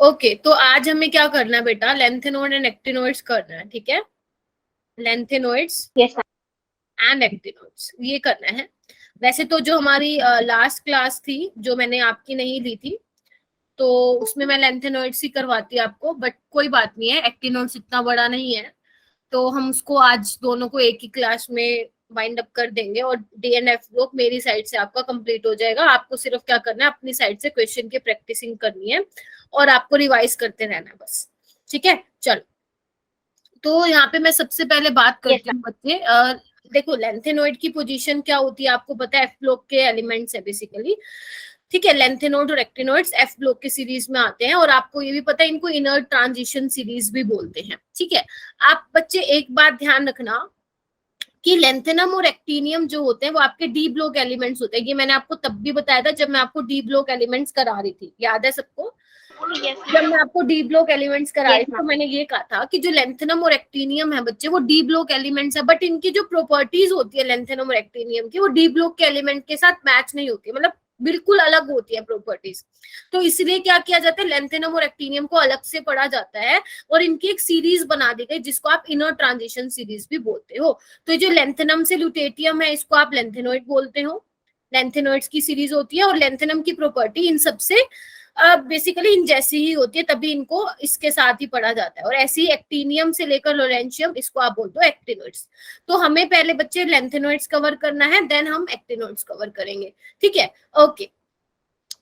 Okay, तो आज हमें क्या करना है बेटा, लेंथेनोइड एंड एक्टिनोइड्स करना है, ठीक है। लेंथेनोइड्स यस एंड एक्टिनोइड्स ये करना है। वैसे तो जो हमारी लास्ट क्लास थी, जो मैंने आपकी नहीं ली थी, तो उसमें मैं लेंथेनोइड्स ही करवाती आपको, बट कोई बात नहीं है, एक्टिनोइड्स इतना बड़ा नहीं है, तो हम उसको आज दोनों को एक ही क्लास में वाइंड अप कर देंगे, और डीएनएफ ब्लॉक मेरी साइड से आपका कंप्लीट हो जाएगा। आपको सिर्फ क्या करना है, अपनी साइड से क्वेश्चन की प्रैक्टिसिंग करनी है और आपको रिवाइज करते रहना है बस, ठीक है। चलो, तो यहाँ पे मैं सबसे पहले बात यस करती हूँ बच्चे। देखो, लेंथेनोइड की पोजीशन क्या होती है आपको पता है, एफ ब्लॉक के एलिमेंट्स है बेसिकली, ठीक है। लेंथेनोइड और एक्टिनोइड्स एफ ब्लॉक के सीरीज में आते हैं, और आपको ये भी पता है इनको इनर ट्रांजिशन सीरीज भी बोलते हैं, ठीक है। आप बच्चे एक बात ध्यान रखना कि लेंथेनम और एक्टिनियम जो होते हैं वो आपके डी ब्लॉक एलिमेंट्स होते हैं। ये मैंने आपको तब भी बताया था जब मैं आपको डी ब्लॉक एलिमेंट्स करा रही थी, याद है सबको। यस जब मैं आपको डी ब्लॉक एलिमेंट्स करा रही यस थी तो मैम मैंने ये कहा था कि जो लेंथेनम और एक्टिनियम है बच्चे, वो डी ब्लॉक एलिमेंट्स है, बट इनकी जो प्रॉपर्टीज होती है लेंथेनम और एक्टिनियम की, वो डी ब्लॉक के एलिमेंट के साथ मैच नहीं होती, मतलब बिल्कुल अलग होती है प्रॉपर्टीज। तो इसलिए क्या किया जाता है, लेंथेनम और एक्टिनियम को अलग से पढ़ा जाता है, और इनकी एक सीरीज बना दी गई जिसको आप इनर ट्रांजिशन सीरीज भी बोलते हो। तो जो लेंथेनम से ल्यूटेटियम है, इसको आप लेंथेनोइड बोलते हो, लेंथेनोइड्स की सीरीज होती है, और लेंथेनम की प्रॉपर्टी इन सबसे बेसिकली इन जैसी ही होती है, तभी इनको इसके साथ ही पढ़ा जाता है। और ऐसे ही एक्टिनियम से लेकर लोरेंशियम, इसको आप बोलते हो एक्टिनोइड्स। तो हमें पहले बच्चे लेंथेनोइड्स कवर करना है, देन हम एक्टिनोइड्स कवर करेंगे, ठीक है। ओके,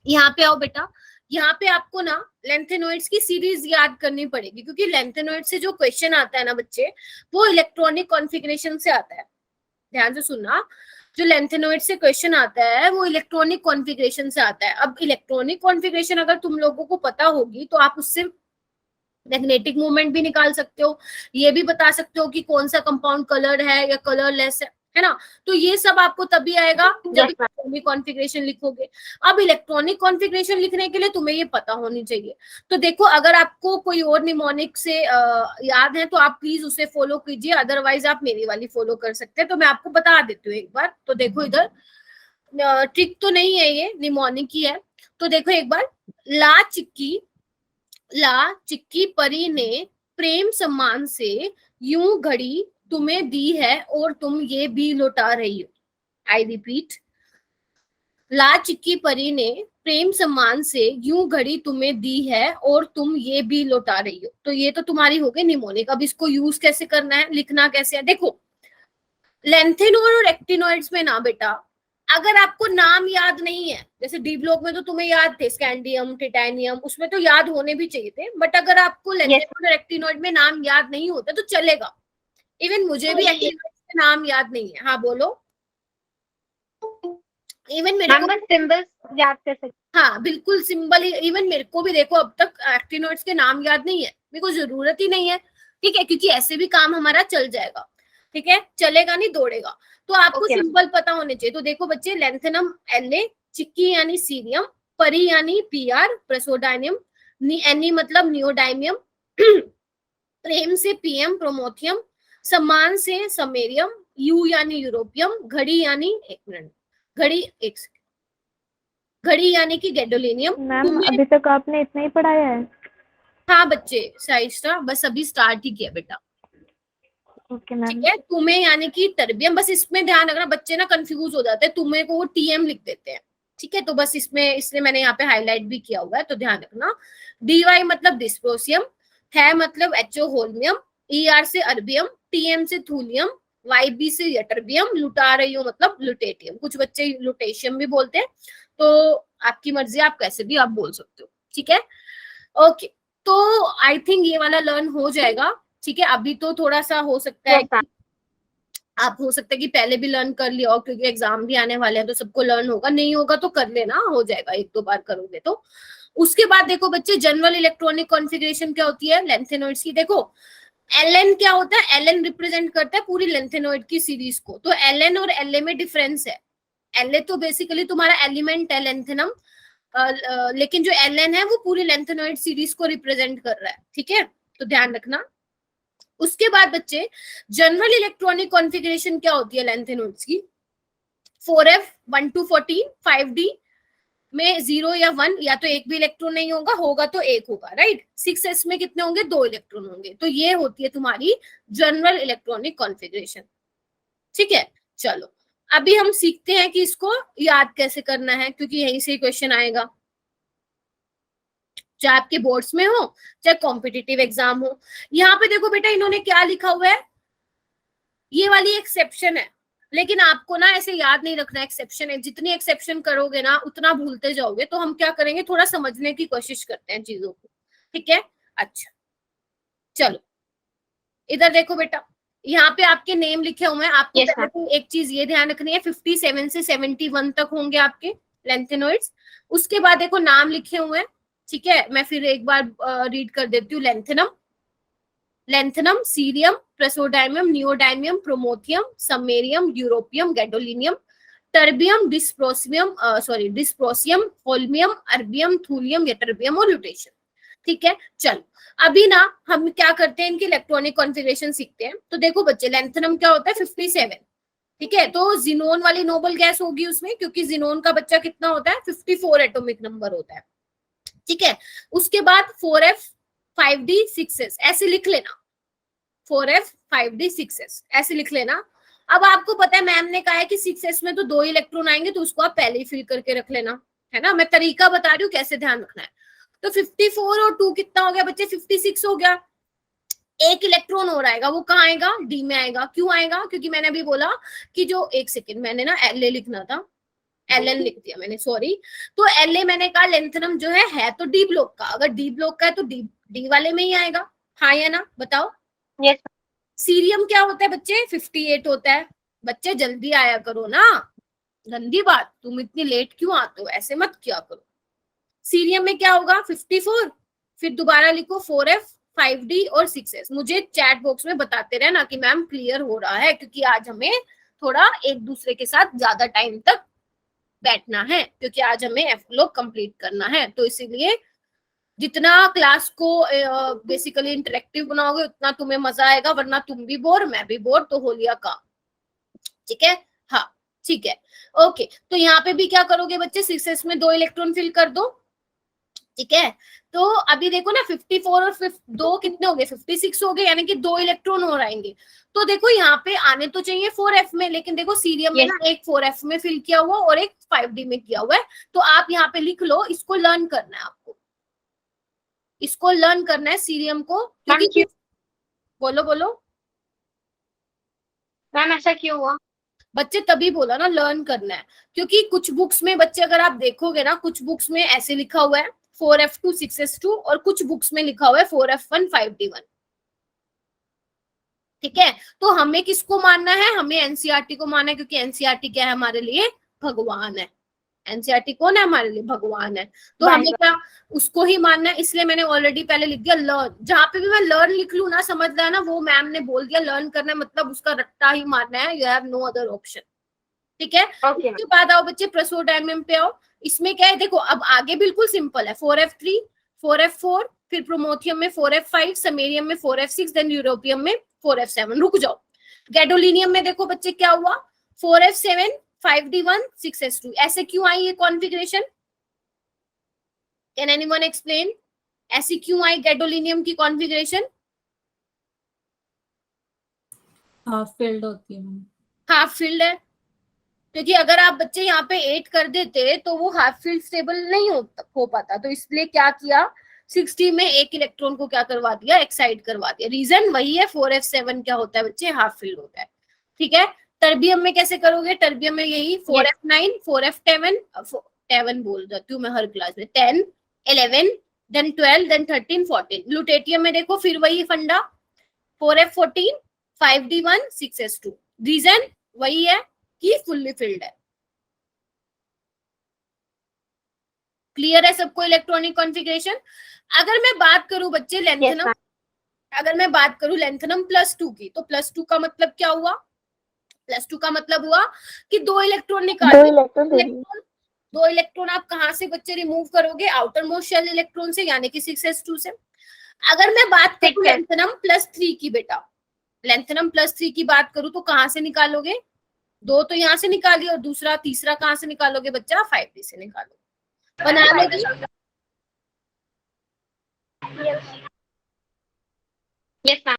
यहाँ पे आओ बेटा। यहाँ पे आपको ना लेंथेनोइड्स की सीरीज याद करनी पड़ेगी, क्योंकि लेंथेनोइड से जो क्वेश्चन आता है ना बच्चे, वो इलेक्ट्रॉनिक कॉन्फ़िगरेशन से आता है। ध्यान से सुनना, जो लेंथेनोइड से क्वेश्चन आता है वो इलेक्ट्रॉनिक कॉन्फ़िगरेशन से आता है। अब इलेक्ट्रॉनिक कॉन्फ़िगरेशन अगर तुम लोगों को पता होगी तो आप उससे मैग्नेटिक मूवमेंट भी निकाल सकते हो, ये भी बता सकते हो कि कौन सा कंपाउंड कलर है या कलरलेस है ना। तो ये सब आपको तभी आएगा जब यस मैम इलेक्ट्रॉनिक कॉन्फ़िगरेशन लिखोगे। अब इलेक्ट्रॉनिक कॉन्फ़िगरेशन लिखने के लिए तुम्हें ये पता होनी चाहिए। तो देखो, अगर आपको कोई और निमोनिक से याद है तो आप प्लीज उसे फॉलो कीजिए, अदरवाइज आप मेरी वाली फॉलो कर सकते हैं। तो मैं आपको बता देती हूँ एक बार। तो देखो इधर, ट्रिक तो नहीं है, ये निमोनिक ही है। तो देखो एक बार, ला चिक्की परी ने प्रेम सम्मान से यूं घड़ी तुम्हें दी है, और तुम ये भी लौटा रही हो। आई रिपीट, ला चिक्की परी ने प्रेम सम्मान से यूं घड़ी तुम्हें दी है, और तुम ये भी लौटा रही हो। तो ये तो तुम्हारी हो गई निमोनिक। अब इसको यूज कैसे करना है, लिखना कैसे है, देखो। लेंथेनोइड और एक्टिनोइड्स में ना बेटा, अगर आपको नाम याद नहीं है, जैसे डी ब्लॉक में तो तुम्हें याद थे स्कैंडियम टिटेनियम, उसमें तो याद होने भी चाहिए थे, बट अगर आपको यस लेंथेनोइड और एक्टिनोइड में नाम याद नहीं होता तो चलेगा। इवन मुझे भी एक्टिनोइड के नाम याद नहीं है। हाँ बोलो। इवन मेरे मैम को, बस सिंबल्स याद कर सकते हाँ बिल्कुल सिंबल ही, इवन मेरे को भी देखो अब तक एक्टिनोइड्स के नाम याद नहीं है, मेरे को जरूरत ही नहीं है, ठीक है, क्योंकि ऐसे भी काम हमारा चल जाएगा, ठीक है, चलेगा नहीं दौड़ेगा। तो आपको ओके सिंबल पता होने चाहिए। तो देखो बच्चे, लेंथेनम La, चिक्की यानी सीरियम, परी यानी Pr, प्रेसोडाइनियम, एनी मतलब नियोडाइमियम, प्रेम से Pm प्रोमोथियम, सम्मान से समेरियम, यू यानी यूरोपियम, घड़ी यानी, एक मिनट, घड़ी एक घड़ी यानी कि गैडोलिनियम। मैम तुम्हें, अभी तक आपने इतना ही पढ़ाया है हाँ बच्चे, साइस्टा बस अभी स्टार्ट ही किया बेटा, ओके ठीक मैम है। तुम्हें यानी कि टर्बियम, बस इसमें ध्यान रखना, बच्चे ना कंफ्यूज हो जाते हैं, तुम्हें को वो टीएम लिख देते हैं, ठीक है। तो बस इसमें, इसलिए मैंने यहाँ पे हाईलाइट भी किया हुआ है, तो ध्यान रखना। डीवाई मतलब डिस्प्रोसियम, है मतलब एचओ होल्मियम, ईआर से अर्बियम, टीएम से थूलियम, वाईबी से यटर्बियम, लुटा रही हो मतलब लुटेटियम, कुछ बच्चे लुटेशियम भी बोलते हैं, तो आपकी मर्जी, आप कैसे भी आप बोल सकते हो, ठीक है। ओके, तो आई थिंक ये वाला लर्न हो जाएगा, ठीक है। अभी तो थोड़ा सा हो सकता है यस मैम कि आप, हो सकता है कि पहले भी लर्न कर लिया हो, क्योंकि एग्जाम भी आने वाले हैं तो सबको लर्न होगा, नहीं होगा तो कर लेना, हो जाएगा, एक दो बार करोगे तो। उसके बाद देखो बच्चे, जनरल इलेक्ट्रॉनिक कॉन्फ़िगरेशन क्या होती है लेंथेनोइड्स की, देखो। एलएन क्या होता है, एलएन रिप्रेजेंट करता है पूरी लेंथेनोइड की सीरीज को। तो एलएन और एलए में डिफरेंस है। एलए तो बेसिकली तुम्हारा एलिमेंट है लेंथेनम, लेकिन जो एलएन है वो पूरी लेंथेनोइड सीरीज को रिप्रेजेंट कर रहा है, ठीक है, तो ध्यान रखना। उसके बाद बच्चे, जनरल इलेक्ट्रॉनिक कॉन्फ़िगरेशन क्या होती है लेंथेनोइड्स की, 4f 1 to 14, 5d, में 0 या 1, या तो एक भी इलेक्ट्रॉन नहीं होगा, होगा तो एक होगा, राइट। 6s में कितने होंगे, 2 इलेक्ट्रॉन होंगे। तो ये होती है तुम्हारी जनरल इलेक्ट्रॉनिक कॉन्फ़िगरेशन, ठीक है। चलो अभी हम सीखते हैं कि इसको याद कैसे करना है, क्योंकि यहीं से क्वेश्चन आएगा, चाहे आपके बोर्ड्स में हो चाहे कॉम्पिटिटिव एग्जाम हो। यहाँ पे देखो बेटा इन्होंने क्या लिखा हुआ है, ये वाली एक्सेप्शन है, लेकिन आपको ना ऐसे याद नहीं रखना एक्सेप्शन है, जितनी एक्सेप्शन करोगे ना उतना भूलते जाओगे। तो हम क्या करेंगे, थोड़ा समझने की कोशिश करते हैं चीजों को, ठीक है। अच्छा चलो इधर देखो बेटा, यहाँ पे आपके नेम लिखे हुए हैं। आपको Yes, पहले तो एक चीज ये ध्यान रखनी है, 57 से 71 तक होंगे आपके लेंथेनोइड्स। उसके बाद देखो नाम लिखे हुए हैं, ठीक है। मैं फिर एक बार रीड कर देती हूँ। Lanthanum, cerium, praseodymium, neodymium, promethium, samarium, europium, gadolinium, terbium, dysprosium, holmium, erbium, thulium, ytterbium और ल्यूटेशियम, ठीक है। चलो अभी ना हम क्या करते हैं, इनकी इलेक्ट्रॉनिक कॉन्फ़िगरेशन सीखते हैं। तो देखो बच्चे, लेंथेनम क्या होता है, 57, ठीक है। तो जिनोन वाली नोबल गैस होगी उसमें, क्योंकि जिनोन का बच्चा कितना होता है, 54 एटॉमिक नंबर होता है, ठीक है। उसके बाद 4f 5d 6s ऐसे लिख लेना, 4f 5d 6s ऐसे लिख लेना। अब आपको पता है मैम ने कहा है कि 6s में तो 2 इलेक्ट्रॉन आएंगे, तो उसको आप पहले ही फिल करके रख लेना, है ना। मैं तरीका बता रही हूँ कैसे ध्यान रखना है। तो 54 और 2 कितना हो गया बच्चे, 56 हो गया। एक इलेक्ट्रॉन और आएगा, वो कहाँ आएगा, डी में आएगा। क्यों आएगा, क्योंकि मैंने अभी बोला कि जो, एक सेकेंड, मैंने ना एल ए लिखना था, एल एन लिख दिया मैंने, सॉरी। तो एल ए मैंने कहा लेंथेनम जो है तो डी ब्लॉक का, अगर डी ब्लॉक का है तो डी डी वाले में ही आएगा, हाँ या ना बताओ। yes, सीरियम क्या होता है बच्चे, 58 होता है। बच्चे जल्दी आया करो ना, गंदी बात, तुम इतनी लेट क्यों आते हो, ऐसे मत किया करो। सीरियम में क्या होगा, 54, फिर दोबारा लिखो 4f 5d और 6s। मुझे चैट बॉक्स में बताते रहना कि मैम क्लियर हो रहा है, क्योंकि आज हमें थोड़ा एक दूसरे के साथ ज्यादा टाइम तक बैठना है, क्योंकि आज हमें एफ लोग कंप्लीट करना है। तो इसीलिए जितना क्लास को बेसिकली इंटरेक्टिव बनाओगे उतना तुम्हें मजा आएगा, वरना तुम भी बोर मैं भी बोर, तो हो लिया काम, ठीक है। हाँ ठीक है, ओके। तो यहाँ पे भी क्या करोगे बच्चे, 6s में 2 इलेक्ट्रॉन फिल कर दो, ठीक है। तो अभी देखो ना 54 और 2 कितने हो गए, 56 हो गए, यानी कि 2 इलेक्ट्रॉन और आएंगे। तो देखो यहाँ पे आने तो चाहिए 4f में, लेकिन देखो सीरियम में yes, ना एक 4f में फिल किया हुआ और एक 5d में किया हुआ है। तो आप यहाँ पे लिख लो, इसको लर्न करना है आपको, इसको लर्न करना है सीरियम को, मैम क्योंकि क्यों, बोलो बोलो मैम ऐसा क्यों हुआ? बच्चे, तभी बोला ना लर्न करना है, क्योंकि कुछ बुक्स में बच्चे अगर आप देखोगे ना, कुछ बुक्स में ऐसे लिखा हुआ है 4f2 6s2, और कुछ बुक्स में लिखा हुआ है 4f1 5d1, ठीक है। तो हमें किसको मानना है, हमें एनसीईआरटी को मानना है, क्योंकि एनसीईआरटी क्या है हमारे लिए, भगवान है। एनसीईआरटी कौन है हमारे लिए, भगवान है। तो हमें क्या उसको ही मानना है, इसलिए मैंने ऑलरेडी पहले लिख दिया लर्न। जहां पे भी मैं लर्न लिख लू ना, समझ रहा है ना, वो मैम ने बोल दिया लर्न करना है, मतलब उसका रट्टा ही मारना है, you have no other option, ठीक है। Okay, उसके बाद आओ बच्चे प्रेसोडायमियम पे आओ। इसमें क्या है, देखो अब आगे बिल्कुल सिंपल है, 4f3 4f4, फिर प्रोमोथियम में 4f5, समेरियम में 4f6, देन यूरोपियम में 4f7। रुक जाओ, गैडोलिनियम में देखो बच्चे क्या हुआ, 4f7 5d1 6s2। ऐसे क्यों आई ये कॉन्फ़िगरेशन, कैन एनीवन एक्सप्लेन, ऐसी क्यों आई गैडोलिनियम की कॉन्फ़िगरेशन। हाफ फिल्ड होती है। हाफ फील्ड है, क्योंकि अगर आप बच्चे यहाँ पे 8 कर देते तो वो हाफ फील्ड स्टेबल नहीं हो पाता। तो इसलिए क्या किया, 60 में एक इलेक्ट्रॉन को क्या करवा दिया, एक्साइट करवा दिया। रीजन वही है, 4f7 क्या होता है बच्चे, हाफ फील्ड होता है, ठीक है। टर्बियम में कैसे करोगे, टर्बियम में यही 4f9 4f7 बोल जाती हूँ मैं हर क्लास में, 10 11 देन 12 देन 13 14। लुटेटियम में देखो फिर वही फंडा, 4f14 5d1 6s2। रीजन वही है कि फुल्ली फिल्ड है। क्लियर है सबको इलेक्ट्रॉनिक कॉन्फ़िगरेशन। अगर मैं बात करूं बच्चे लेंथेनम, yes, अगर मैं बात करूं लेंथेनम +2 की, तो +2 का मतलब क्या हुआ, +2 का मतलब हुआ कि 2 इलेक्ट्रॉन निकाल 2 दिए। इलेक्ट्रॉन 2 इलेक्ट्रॉन आप कहां से बच्चे रिमूव करोगे, आउटर मोस्ट शेल इलेक्ट्रॉन से, यानी कि 6s2 से। अगर मैं बात करूं लेंथेनम +3 की बेटा, लेंथेनम +3 की बात करूं तो कहां से निकालोगे, 2 तो यहाँ से निकालिए, और दूसरा तीसरा कहां से निकालोगे बच्चा, 5d से निकालोगे। बना लोगी? Yes ma'am.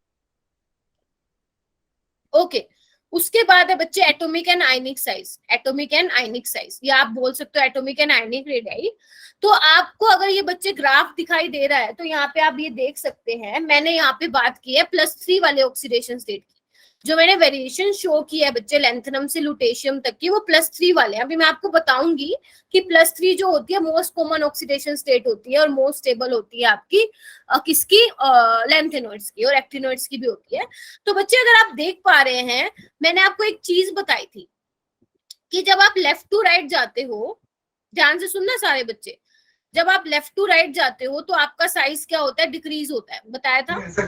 ओके उसके बाद है बच्चे atomic and ionic size. Atomic and ionic size या आप बोल सकते हो एटॉमिक एंड आयनिक रेडियाई। तो आपको अगर ये बच्चे ग्राफ दिखाई दे रहा है तो यहाँ पे आप ये देख सकते हैं, मैंने यहाँ पे बात की है +3 वाले ऑक्सीडेशन स्टेट की। जो मैंने वेरिएशन शो किया है बच्चे लैंथेनम से लुटेशियम तक की, वो +3 वाले हैं। अभी मैं आपको बताऊंगी कि +3 जो होती है मोस्ट कॉमन ऑक्सीडेशन स्टेट होती है और मोस्ट स्टेबल होती है आपकी किसकी, लैंथेनॉइड्स की, और एक्टिनॉइड्स की भी होती है। तो बच्चे अगर आप देख पा रहे हैं, मैंने आपको एक चीज बताई थी कि जब आप लेफ्ट टू राइट जाते हो, ध्यान से सुनना सारे बच्चे, जब आप लेफ्ट टू राइट जाते हो तो आपका साइज क्या होता है, डिक्रीज होता है, बताया था।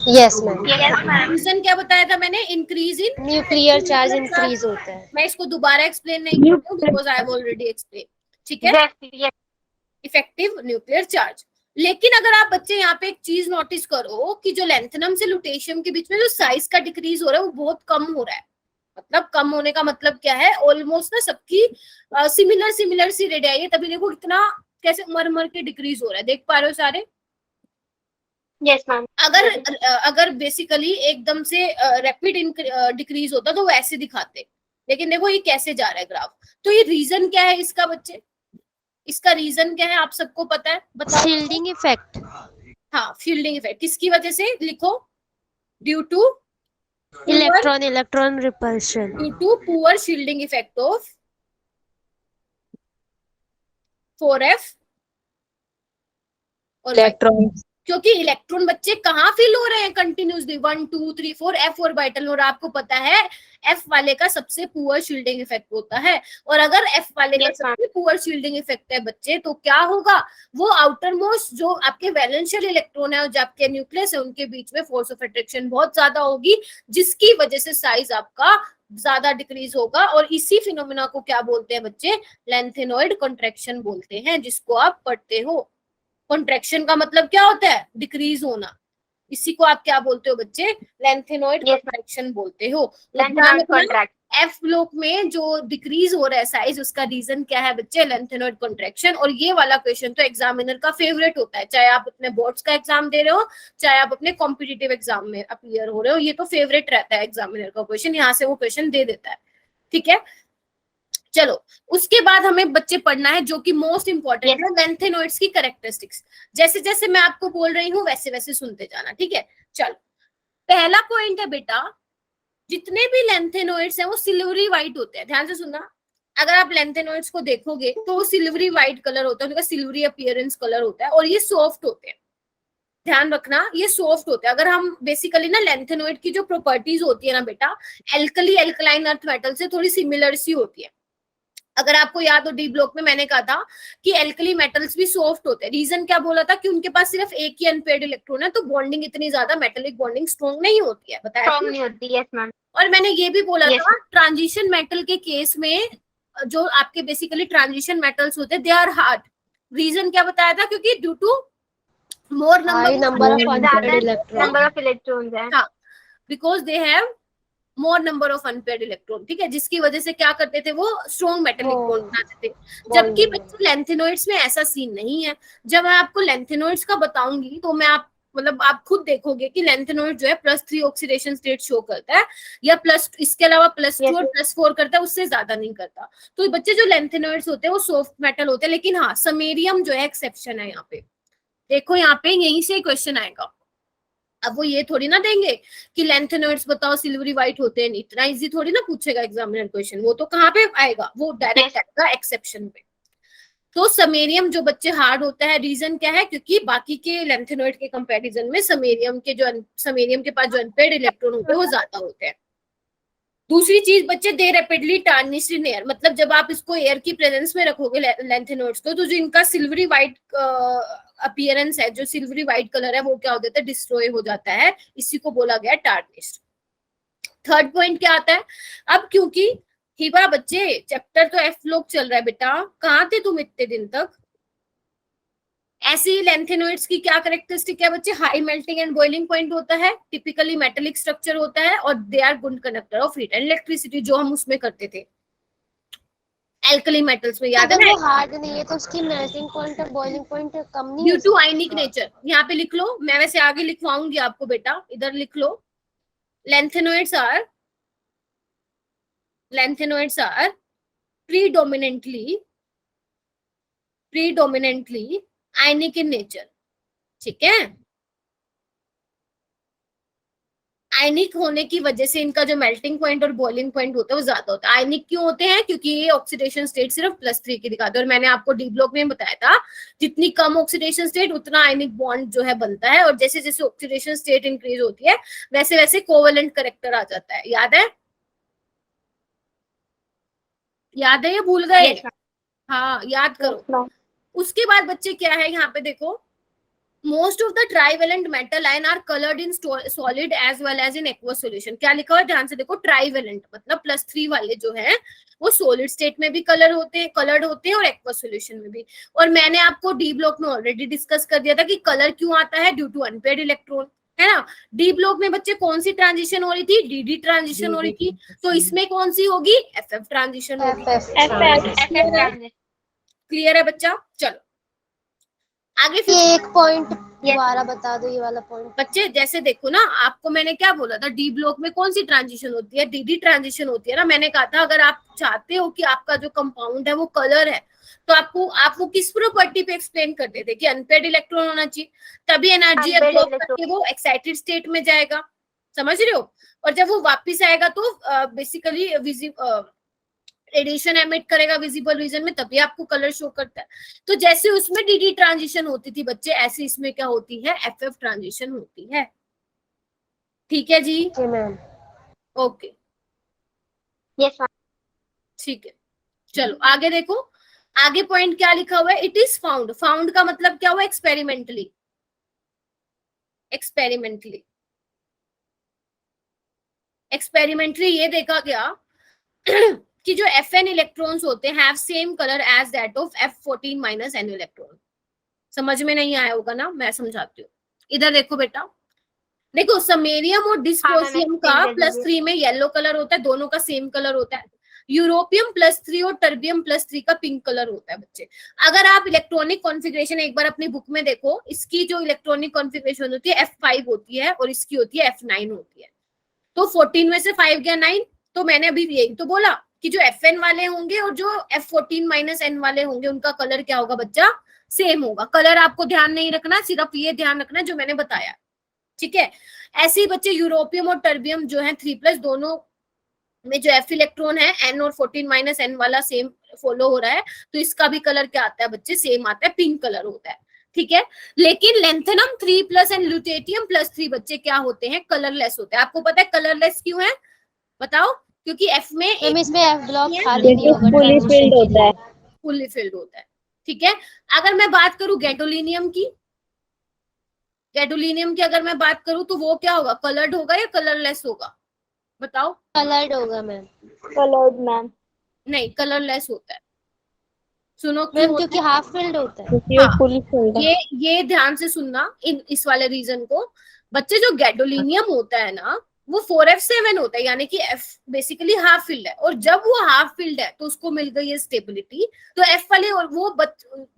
Yes ma'am. रीजन क्या बताया था मैंने, increase in nuclear charge increase होता है। मैं इसको दोबारा एक्सप्लेन नहीं करती हूँ because I have already explain, ठीक है, इफेक्टिव न्यूक्लियर चार्ज। लेकिन अगर आप बच्चे यहाँ पे एक चीज नोटिस करो कि जो लैंथेनम से लुटेशियम के बीच में जो साइज का डिक्रीज हो रहा है वो बहुत कम हो रहा है। मतलब कम होने का मतलब क्या है, ऑलमोस्ट ना सबकी सिमिलर सी रेडियाई है, तभी देखो कितना कैसे उमर के डिक्रीज हो रहा है, देख पा रहे हो सारे। Yes ma'am. अगर बेसिकली एकदम से रैपिड डिक्रीज होता तो वो ऐसे दिखाते, लेकिन देखो ये कैसे जा रहा है ग्राफ। तो ये रीजन क्या है इसका बच्चे, इसका रीजन क्या है आप सबको पता है, बताओ। Shielding effect. हाँ फील्डिंग इफेक्ट, किसकी वजह से, लिखो, due to electron repulsion. Due to poor shielding effect of 4f और इलेक्ट्रॉन, क्योंकि इलेक्ट्रॉन बच्चे कहाँ फील हो रहे हैं कंटिन्यूसली, 1 2 3 4 f ऑर्बिटल, और आपको पता है f वाले का सबसे पुअर शील्डिंग इफेक्ट होता है। और अगर f वाले का सबसे पुअर शील्डिंग इफेक्ट है बच्चे तो क्या होगा, वो आउटर मोस्ट जो आपके वैलेंशियल इलेक्ट्रॉन है और जो आपके न्यूक्लियस है उनके बीच में फोर्स ऑफ अट्रैक्शन बहुत ज्यादा होगी, जिसकी वजह से साइज आपका ज्यादा डिक्रीज होगा। और इसी फिनोमेना को क्या बोलते हैं बच्चे, लैंथेनॉइड कॉन्ट्रैक्शन बोलते हैं, जिसको आप पढ़ते हो। कॉन्ट्रैक्शन का मतलब क्या होता है, डिक्रीज होना, इसी को आप क्या बोलते हो बच्चे, लैंथेनॉइड कॉन्ट्रैक्शन बोलते हो। एफ ब्लॉक में जो डिक्रीज हो रहा है साइज, उसका रीजन क्या है बच्चे, लैंथेनॉइड कॉन्ट्रैक्शन। और ये वाला क्वेश्चन तो एग्जामिनर का फेवरेट होता है, चाहे आप अपने बोर्ड्स का एग्जाम दे रहे हो, चाहे आप अपने कॉम्पिटिटिव एग्जाम में अपीयर हो रहे हो, ये तो फेवरेट रहता है एग्जामिनर का क्वेश्चन, यहाँ से वो क्वेश्चन दे देता है, ठीक है। चलो उसके बाद हमें बच्चे पढ़ना है जो कि मोस्ट इंपॉर्टेंट है, लैंथेनॉइड्स की कैरेक्टरिस्टिक्स। जैसे जैसे मैं आपको बोल रही हूँ वैसे वैसे सुनते जाना, ठीक है। चलो पहला पॉइंट है बेटा, जितने भी लैंथेनॉइड्स हैं वो सिल्वरी व्हाइट होते हैं, ध्यान से सुनना। अगर आप लैंथेनॉइड्स को देखोगे तो वो सिल्वरी व्हाइट कलर होता है, उनका सिल्वरी अपीयरेंस कलर होता है, और ये सॉफ्ट होते हैं, ध्यान रखना ये सॉफ्ट होते हैं। अगर हम बेसिकली ना लैंथेनॉइड की जो प्रॉपर्टीज होती है ना बेटा, एल्कली एल्कलाइन अर्थ मेटल से थोड़ी सिमिलर सी होती है। अगर आपको याद हो डी ब्लॉक में मैंने कहा था कि एल्कली मेटल्स भी सॉफ्ट होते हैं, रीजन क्या बोला था कि उनके पास सिर्फ एक ही अनपेयर्ड इलेक्ट्रॉन है, तो बॉन्डिंग इतनी ज्यादा मेटेलिक बॉन्डिंग स्ट्रॉन्ग नहीं होती है, बताया स्ट्रॉन्ग नहीं होती। Yes ma'am. और मैंने ये भी बोला था ट्रांजिशन मेटल के केस में जो आपके बेसिकली ट्रांजिशन मेटल्स होते हैं दे आर हार्ड, रीजन क्या बताया था, क्योंकि due to more number of electrons है, हाँ, because they have more number of unpaired electron, ठीक है, जिसकी वजह से क्या करते थे वो स्ट्रॉन्ग मेटेलिक बॉन्ड बनाते थे। जबकि बच्चों लैंथेनॉइड्स में ऐसा सीन नहीं है। जब मैं आपको लैंथेनॉइड्स का बताऊंगी तो मैं आप मतलब आप खुद देखोगे कि लैंथेनॉइड जो है +3 ऑक्सीडेशन स्टेट शो करता है, या प्लस इसके अलावा +2 और +4 करता है, उससे ज्यादा नहीं करता। तो बच्चे जो लैंथेनॉइड्स होते हैं वो सॉफ्ट मेटल होते हैं, लेकिन हाँ समैरियम जो है एक्सेप्शन है यहाँ पे। देखो यहाँ पे यहीं से क्वेश्चन आएगा। अब वो ये थोड़ी ना देंगे कि लैंथेनॉइड्स बताओ सिल्वरी व्हाइट होते हैं, इतना इजी थोड़ी ना पूछेगा एग्जामिनर क्वेश्चन, वो तो कहाँ पे आएगा, वो डायरेक्ट आएगा एक्सेप्शन पे। तो समैरियम जो बच्चे हार्ड होता है, रीजन क्या है, क्योंकि बाकी के लैंथेनॉइड के कंपैरिजन में समैरियम के पास जो अनपेयर्ड इलेक्ट्रॉन होते हैं वो ज्यादा होते हैं। दूसरी चीज बच्चे दे रैपिडली टार्निश इन एयर, मतलब जब आप इसको एयर की प्रेजेंस में रखोगे लैंथेनॉइड्स को, तो जो इनका सिल्वरी व्हाइट अपीयरेंस है, जो सिल्वरी व्हाइट कलर है, वो क्या हो जाता है, डिस्ट्रॉय हो जाता है, इसी को बोला गया टार्निश। थर्ड पॉइंट क्या आता है, अब क्योंकि हिबा बच्चे चैप्टर तो एफ लोग चल रहा है बेटा, कहाँ थे तुम इतने दिन तक। ऐसी लैंथेनॉइड्स की क्या कैरेक्टरिस्टिक है बच्चे, high melting and boiling point होता है, टिपिकली मेटेलिक स्ट्रक्चर होता है, और they are good conductor of heat and electricity, जो हम उसमें करते थे। एल्कली मेटल्स में, याद है अगर ना, वो हार्ड नहीं है तो उसकी मेल्टिंग पॉइंट और बॉइलिंग पॉइंट कम नहीं ड्यू हो टू सकती? आयनिक नेचर। यहाँ पे लिख लो, मैं वैसे आगे लिखवाऊंगी आपको बेटा, इधर लिख लो। lanthanolids are predominantly ionic in nature, ठीक है। आयनिक होने की वजह से इनका जो मेल्टिंग पॉइंट और बॉइलिंग पॉइंट होता है वो ज्यादा होता है। आयनिक क्यों होते हैं? क्योंकि ये ऑक्सीडेशन स्टेट सिर्फ +3 की दिखाते हैं, और मैंने आपको डी ब्लॉक में बताया था जितनी कम ऑक्सीडेशन स्टेट उतना आयनिक बॉन्ड जो है बनता है, और जैसे जैसे ऑक्सीडेशन स्टेट इंक्रीज होती है वैसे वैसे कोवेलेंट कैरेक्टर आ जाता है। याद है? याद है या भूल गए? Yes, ma'am. हाँ, याद Yes, करो। ma'am. उसके बाद बच्चे क्या है, यहाँ पे देखो, most of the trivalent metal ion are coloured in solid as well as in aqueous solution. क्या लिखा हुआ है? ध्यान से देखो, ट्राइवेलेंट मतलब +3 वाले जो है वो सॉलिड स्टेट में भी कलर्ड होते हैं और एक्वस सॉल्यूशन में भी। और मैंने आपको डी ब्लॉक में ऑलरेडी डिस्कस कर दिया था कि कलर क्यों आता है, ड्यू टू अनपेयर्ड इलेक्ट्रॉन, है ना। डी ब्लॉक में बच्चे कौन सी ट्रांजिशन हो रही थी? डी ट्रांजिशन हो रही थी, तो इसमें कौन सी होगी? एफ ट्रांजिशन होगी। FF. क्लियर है बच्चा? चलो आगे फिर ये एक पॉइंट दोबारा बता दो, ये वाला पॉइंट। बच्चे जैसे देखो ना, आपको मैंने क्या बोला था, डी ब्लॉक में कौन सी ट्रांजिशन होती है? डी ट्रांजिशन होती है ना। मैंने कहा था अगर आप चाहते हो कि आपका जो कंपाउंड है वो कलर है, तो आपको किस प्रॉपर्टी पे एक्सप्लेन करते थे कि अनपेयर्ड इलेक्ट्रॉन होना चाहिए, तभी एनर्जी Unpaired एब्जॉर्ब electron. करके वो एक्साइटेड स्टेट में जाएगा, समझ रहे हो। और जब वो वापिस आएगा तो बेसिकली रेडिएशन एमिट करेगा विजिबल रीजन में, तभी आपको कलर शो करता है। तो जैसे उसमें डी ट्रांजिशन होती थी बच्चे, ऐसे इसमें क्या होती है? एफ ट्रांजिशन होती है। ठीक है जी? Ma'am okay, Yes, ma'am. ठीक है। चलो आगे देखो, आगे पॉइंट क्या लिखा हुआ है? It is found. फाउंड का मतलब क्या हुआ? एक्सपेरिमेंटली ये देखा गया कि जो Fn इलेक्ट्रॉन्स होते हैं have same colour as that of F14 minus N electron. समझ में नहीं आया होगा ना, मैं समझाती हूँ। इधर देखो बेटा, देखो समेरियम और डिस्प्रोसियम का +3 में येलो कलर होता है, दोनों का सेम कलर होता है। यूरोपियम +3 और टर्बियम +3 का पिंक कलर होता है बच्चे। अगर आप इलेक्ट्रॉनिक कॉन्फ़िगरेशन एक बार अपनी बुक में देखो, इसकी जो इलेक्ट्रॉनिक कॉन्फ़िगरेशन होती है F5 होती है और इसकी होती है F9 होती है। तो 14 में से 5 गया 9, तो मैंने अभी यही तो बोला कि जो Fn वाले होंगे और जो F14 माइनस N वाले होंगे उनका कलर क्या होगा बच्चा? सेम होगा। कलर आपको ध्यान नहीं रखना, सिर्फ ये ध्यान रखना जो मैंने बताया, ठीक है। ऐसे ही बच्चे यूरोपियम और टर्बियम जो है 3+ दोनों में जो F इलेक्ट्रॉन है N और 14 माइनस N वाला सेम फॉलो हो रहा है, तो इसका भी कलर क्या आता है बच्चे? सेम आता है, पिंक कलर होता है, ठीक है। लेकिन लेंथेनम 3+ एंड ल्यूटेटियम +3 बच्चे क्या होते हैं? कलरलेस होते हैं। आपको पता है कलरलेस क्यों है? बताओ। क्योंकि F में इसमें F ब्लॉक खाली नहीं होगा, fully filled होता है. फुल्ली फिल्ड होता है, ठीक है। अगर मैं बात करूं गैडोलिनियम की अगर मैं बात करूं तो वो क्या होगा? कलर्ड होगा या कलरलेस होगा? बताओ। कलर्ड होगा मैम। Colored, ma'am. नहीं, कलरलेस होता है। सुनो मैम क्यों? क्योंकि हाफ फिल्ड होता है। हाँ, fully filled. ये ध्यान से सुनना इस वाले रीजन को बच्चे। जो गैडोलिनियम होता है ना वो 4f7 होता है, यानी कि F बेसिकली हाफ फिल्ड है, और जब वो हाफ फिल्ड है तो उसको मिल गई है स्टेबिलिटी। तो F वाले और वो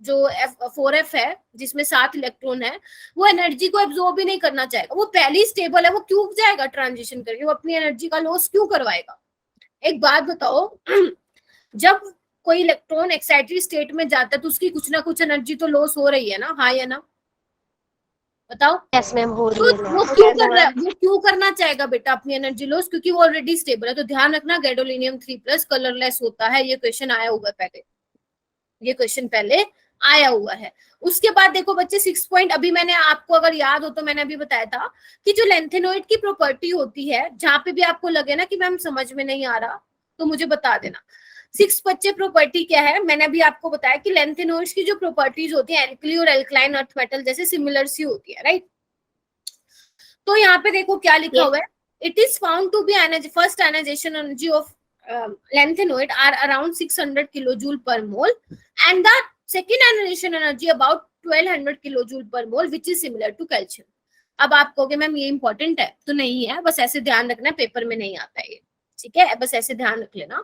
जो F4f है जिसमें 7 इलेक्ट्रॉन है, वो एनर्जी को एब्जॉर्ब भी नहीं करना चाहेगा। वो पहली स्टेबल है, वो क्यों जाएगा ट्रांजिशन करके? वो अपनी एनर्जी का लॉस क्यों करवाएगा? एक बात बताओ, जब कोई इलेक्ट्रॉन एक्साइटेड स्टेट में जाता है तो उसकी कुछ ना कुछ एनर्जी तो लॉस हो रही है ना, हाँ या ना? बताओ। यस मैम हो तो रही है। वो क्यों कर रहा है? वो क्यों करना चाहेगा बेटा अपनी एनर्जी लॉस? क्योंकि वो ऑलरेडी स्टेबल है। तो ध्यान रखना, गैडोलिनियम 3+ कलरलेस होता है। ये क्वेश्चन आया हुआ है। उसके बाद देखो बच्चे 6 पॉइंट, अभी मैंने आपको अगर याद हो तो मैंने अभी बताया था कि जो लेंथेनॉइड की प्रॉपर्टी होती है, जहां पे भी आपको लगे ना कि मैम समझ में नहीं आ रहा तो मुझे बता देना। 6 बच्चे प्रॉपर्टी क्या है? मैंने अभी आपको बताया कि लेंथेनॉइड्स की जो प्रॉपर्टीज होती है एल्कली और एल्कलाइन अर्थ मेटल जैसे सिमिलर सी होती है, राइट। तो यहाँ पे देखो क्या लिखा हुआ है, it is found to be first ionisation energy of lanthanide are around 600 kilojoule per mole and the second ionization energy about 1200 kilojoule per mole which is similar to calcium. अब आप कहोगे मैम ये इंपॉर्टेंट है, तो नहीं है, बस ऐसे ध्यान रखना, पेपर में नहीं आता है ये, ठीक है, बस ऐसे ध्यान रख लेना।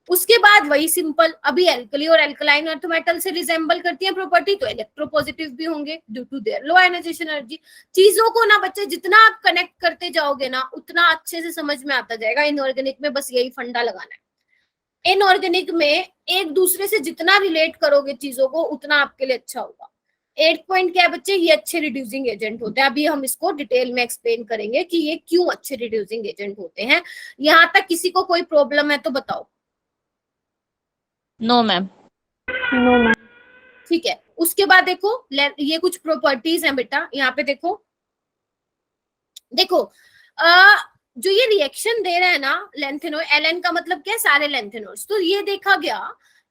उसके बाद वही सिंपल, अभी एल्कली और एल्कलाइन अर्थ मेटल से रिजेंबल करती है प्रॉपर्टी, तो इलेक्ट्रोपॉजिटिव भी होंगे due to their low ionisation energy. चीजों को ना बच्चे जितना आप कनेक्ट करते जाओगे ना उतना अच्छे से समझ में आता जाएगा। इनऑर्गेनिक में बस यही फंडा लगाना है। इनऑर्गेनिक में एक दूसरे से जितना रिलेट करोगे चीजों को उतना आपके लिए अच्छा होगा। 8 पॉइंट क्या है बच्चे, ये अच्छे रिड्यूसिंग एजेंट होते हैं। अभी हम इसको डिटेल में एक्सप्लेन करेंगे कि ये क्यों अच्छे रिड्यूसिंग एजेंट होते हैं। यहां तक किसी को कोई प्रॉब्लम है तो बताओ। No ma'am. No ma'am. ठीक है, उसके बाद देखो ये कुछ प्रॉपर्टीज हैं बेटा, यहाँ पे देखो। देखो जो ये रिएक्शन दे रहा है ना लेंथेनॉइड, एलएन का मतलब क्या है, सारे लेंथेनॉइड्स। तो ये देखा गया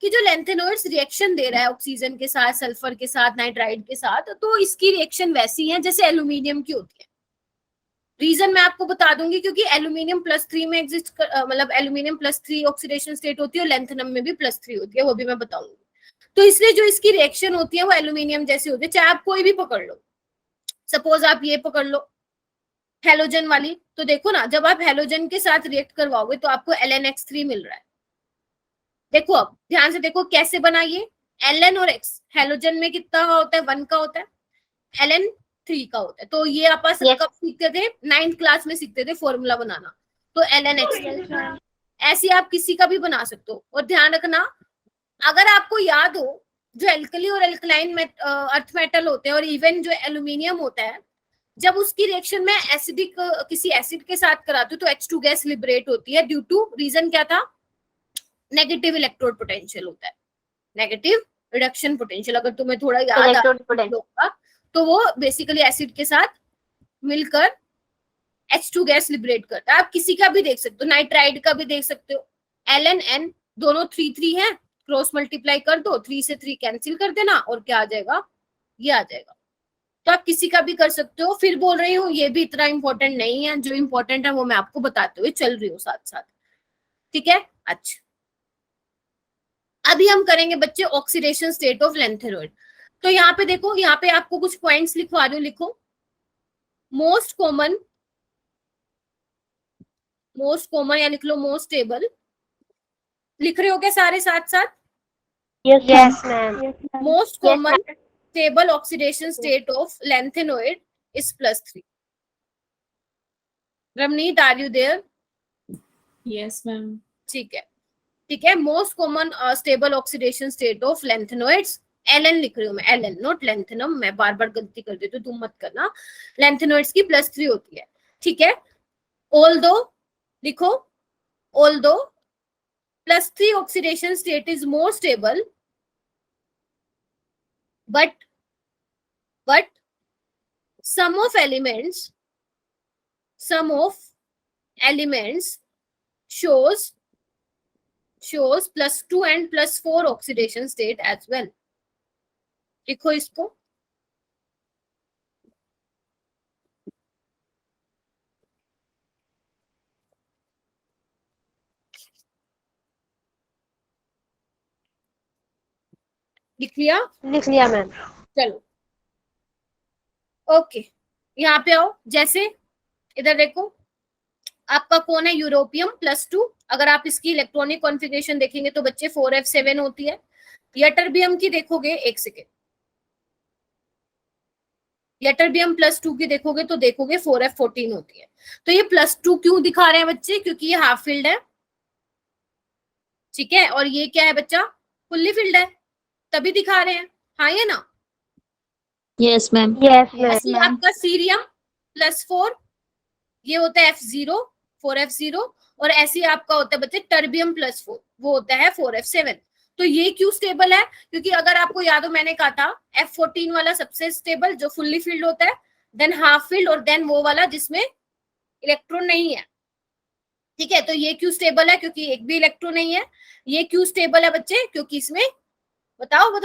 कि जो लेंथेनॉइड्स रिएक्शन दे रहा है ऑक्सीजन के साथ, सल्फर के साथ, नाइट्राइड के साथ, तो इसकी रिएक्शन वैसी है जैसे एल्यूमिनियम की होती है। रीजन मैं आपको बता दूंगी, क्योंकि एल्यूमिनियम +3 में एग्जिस्ट मतलब एल्यूमिनियम +3 ऑक्सीडेशन स्टेट होती है और लेंथेनम में भी +3 होती है, वो भी मैं बताऊंगी। तो इसलिए जो इसकी रिएक्शन होती है वो एल्यूमिनियम जैसी होती है। चाहे आप कोई भी पकड़ लो, सपोज आप ये पकड़ लो हेलोजन वाली, तो देखो ना जब आप हेलोजन के साथ रिएक्ट करवाओगे तो आपको LnX3 मिल रहा है। देखो अब ध्यान से देखो कैसे बना ये, Ln और X हेलोजन में कितना का होता है, 1 का होता है, Ln3 का होता है। तो ये आप कब सीखते थे, 9th क्लास में सीखते थे फॉर्मूला बनाना। तो LnX ऐसे आप किसी का भी बना सकते हो। और ध्यान रखना, अगर आपको याद हो जो एल्कली और एल्कलाइन अर्थ मेटल होते हैं और इवन जो एल्यूमिनियम होता है, जब उसकी रिएक्शन में एसिडिक किसी एसिड के साथ कराते हो तो H2 गैस लिबरेट होती है। ड्यू टू रीजन क्या था, नेगेटिव इलेक्ट्रोड पोटेंशियल होता है, नेगेटिव रिडक्शन पोटेंशियल। अगर तुम्हें थोड़ा याद होगा तो वो बेसिकली एसिड के साथ मिलकर H2 गैस लिबरेट करता है। आप किसी का भी देख सकते हो, नाइट्राइड का भी देख सकते हो। LnN दोनों 3 है, क्रॉस मल्टीप्लाई कर दो, 3 से 3 कैंसिल कर देना और क्या आ जाएगा, ये आ जाएगा। तो आप किसी का भी कर सकते हो। फिर बोल रही हूँ ये भी इतना इंपॉर्टेंट नहीं है, जो इंपॉर्टेंट है वो मैं आपको बताते हुए चल रही हूँ साथ साथ, ठीक है। अच्छा, अभी हम करेंगे बच्चे ऑक्सीडेशन स्टेट ऑफ लेंथेनॉइड। तो यहाँ पे देखो, यहाँ पे आपको कुछ पॉइंट्स लिखवा रही हूँ, लिखो। मोस्ट कॉमन या लिख लो मोस्ट स्टेबल, लिख रहे हो क्या सारे साथ साथ? Yes ma'am. Most common stable oxidation state of lanthanoid is +3. Ramneet, are you there? Yes, ma'am. ठीक है, ठीक है। Most common stable oxidation state of lanthanoids, Ln लिख रही हूँ मैं, Ln नॉट लेंथेनम, मैं बार बार गलती कर देती हूँ, तुम मत करना। लेंथेनॉइड्स की +3 होती है, ठीक है। ऑल्दो लिखो, although +3 oxidation state is more stable, but some of elements shows +2 and +4 oxidation state as well. लिखो इसको। लिख लिया? लिख लिया मैम। चलो ओके, यहाँ पे आओ। जैसे इधर देखो, आपका कौन है, यूरोपियम +2। अगर आप इसकी इलेक्ट्रॉनिक कॉन्फ़िगरेशन देखेंगे तो बच्चे 4f7 होती है। यटरबियम की देखोगे, एक सेकेंड, यटरबियम +2 की देखोगे तो देखोगे 4f14 होती है। तो ये +2 क्यों दिखा रहे हैं बच्चे, क्योंकि ये हाफ फिल्ड है, ठीक है। और ये क्या है बच्चा, फुल्ली फिल्ड है, तभी दिखा रहे हैं, हाँ या ना? Yes ma'am. यस ऐसे मैम। आपका सीरियम +4, ये होता है F0, 4f0। और ऐसे आपका होता है बच्चे टर्बियम +4, वो होता है 4f7। तो ये क्यों स्टेबल है, क्योंकि अगर आपको याद हो मैंने कहा था F14 वाला सबसे स्टेबल, जो फुल्ली फिल्ड होता है, देन हाफ फिल्ड, और देन वो वाला जिसमें इलेक्ट्रॉन नहीं है, ठीक है। तो ये क्यों स्टेबल है, क्योंकि एक भी इलेक्ट्रॉन नहीं है। ये क्यों स्टेबल है बच्चे, क्योंकि इसमें बताओ,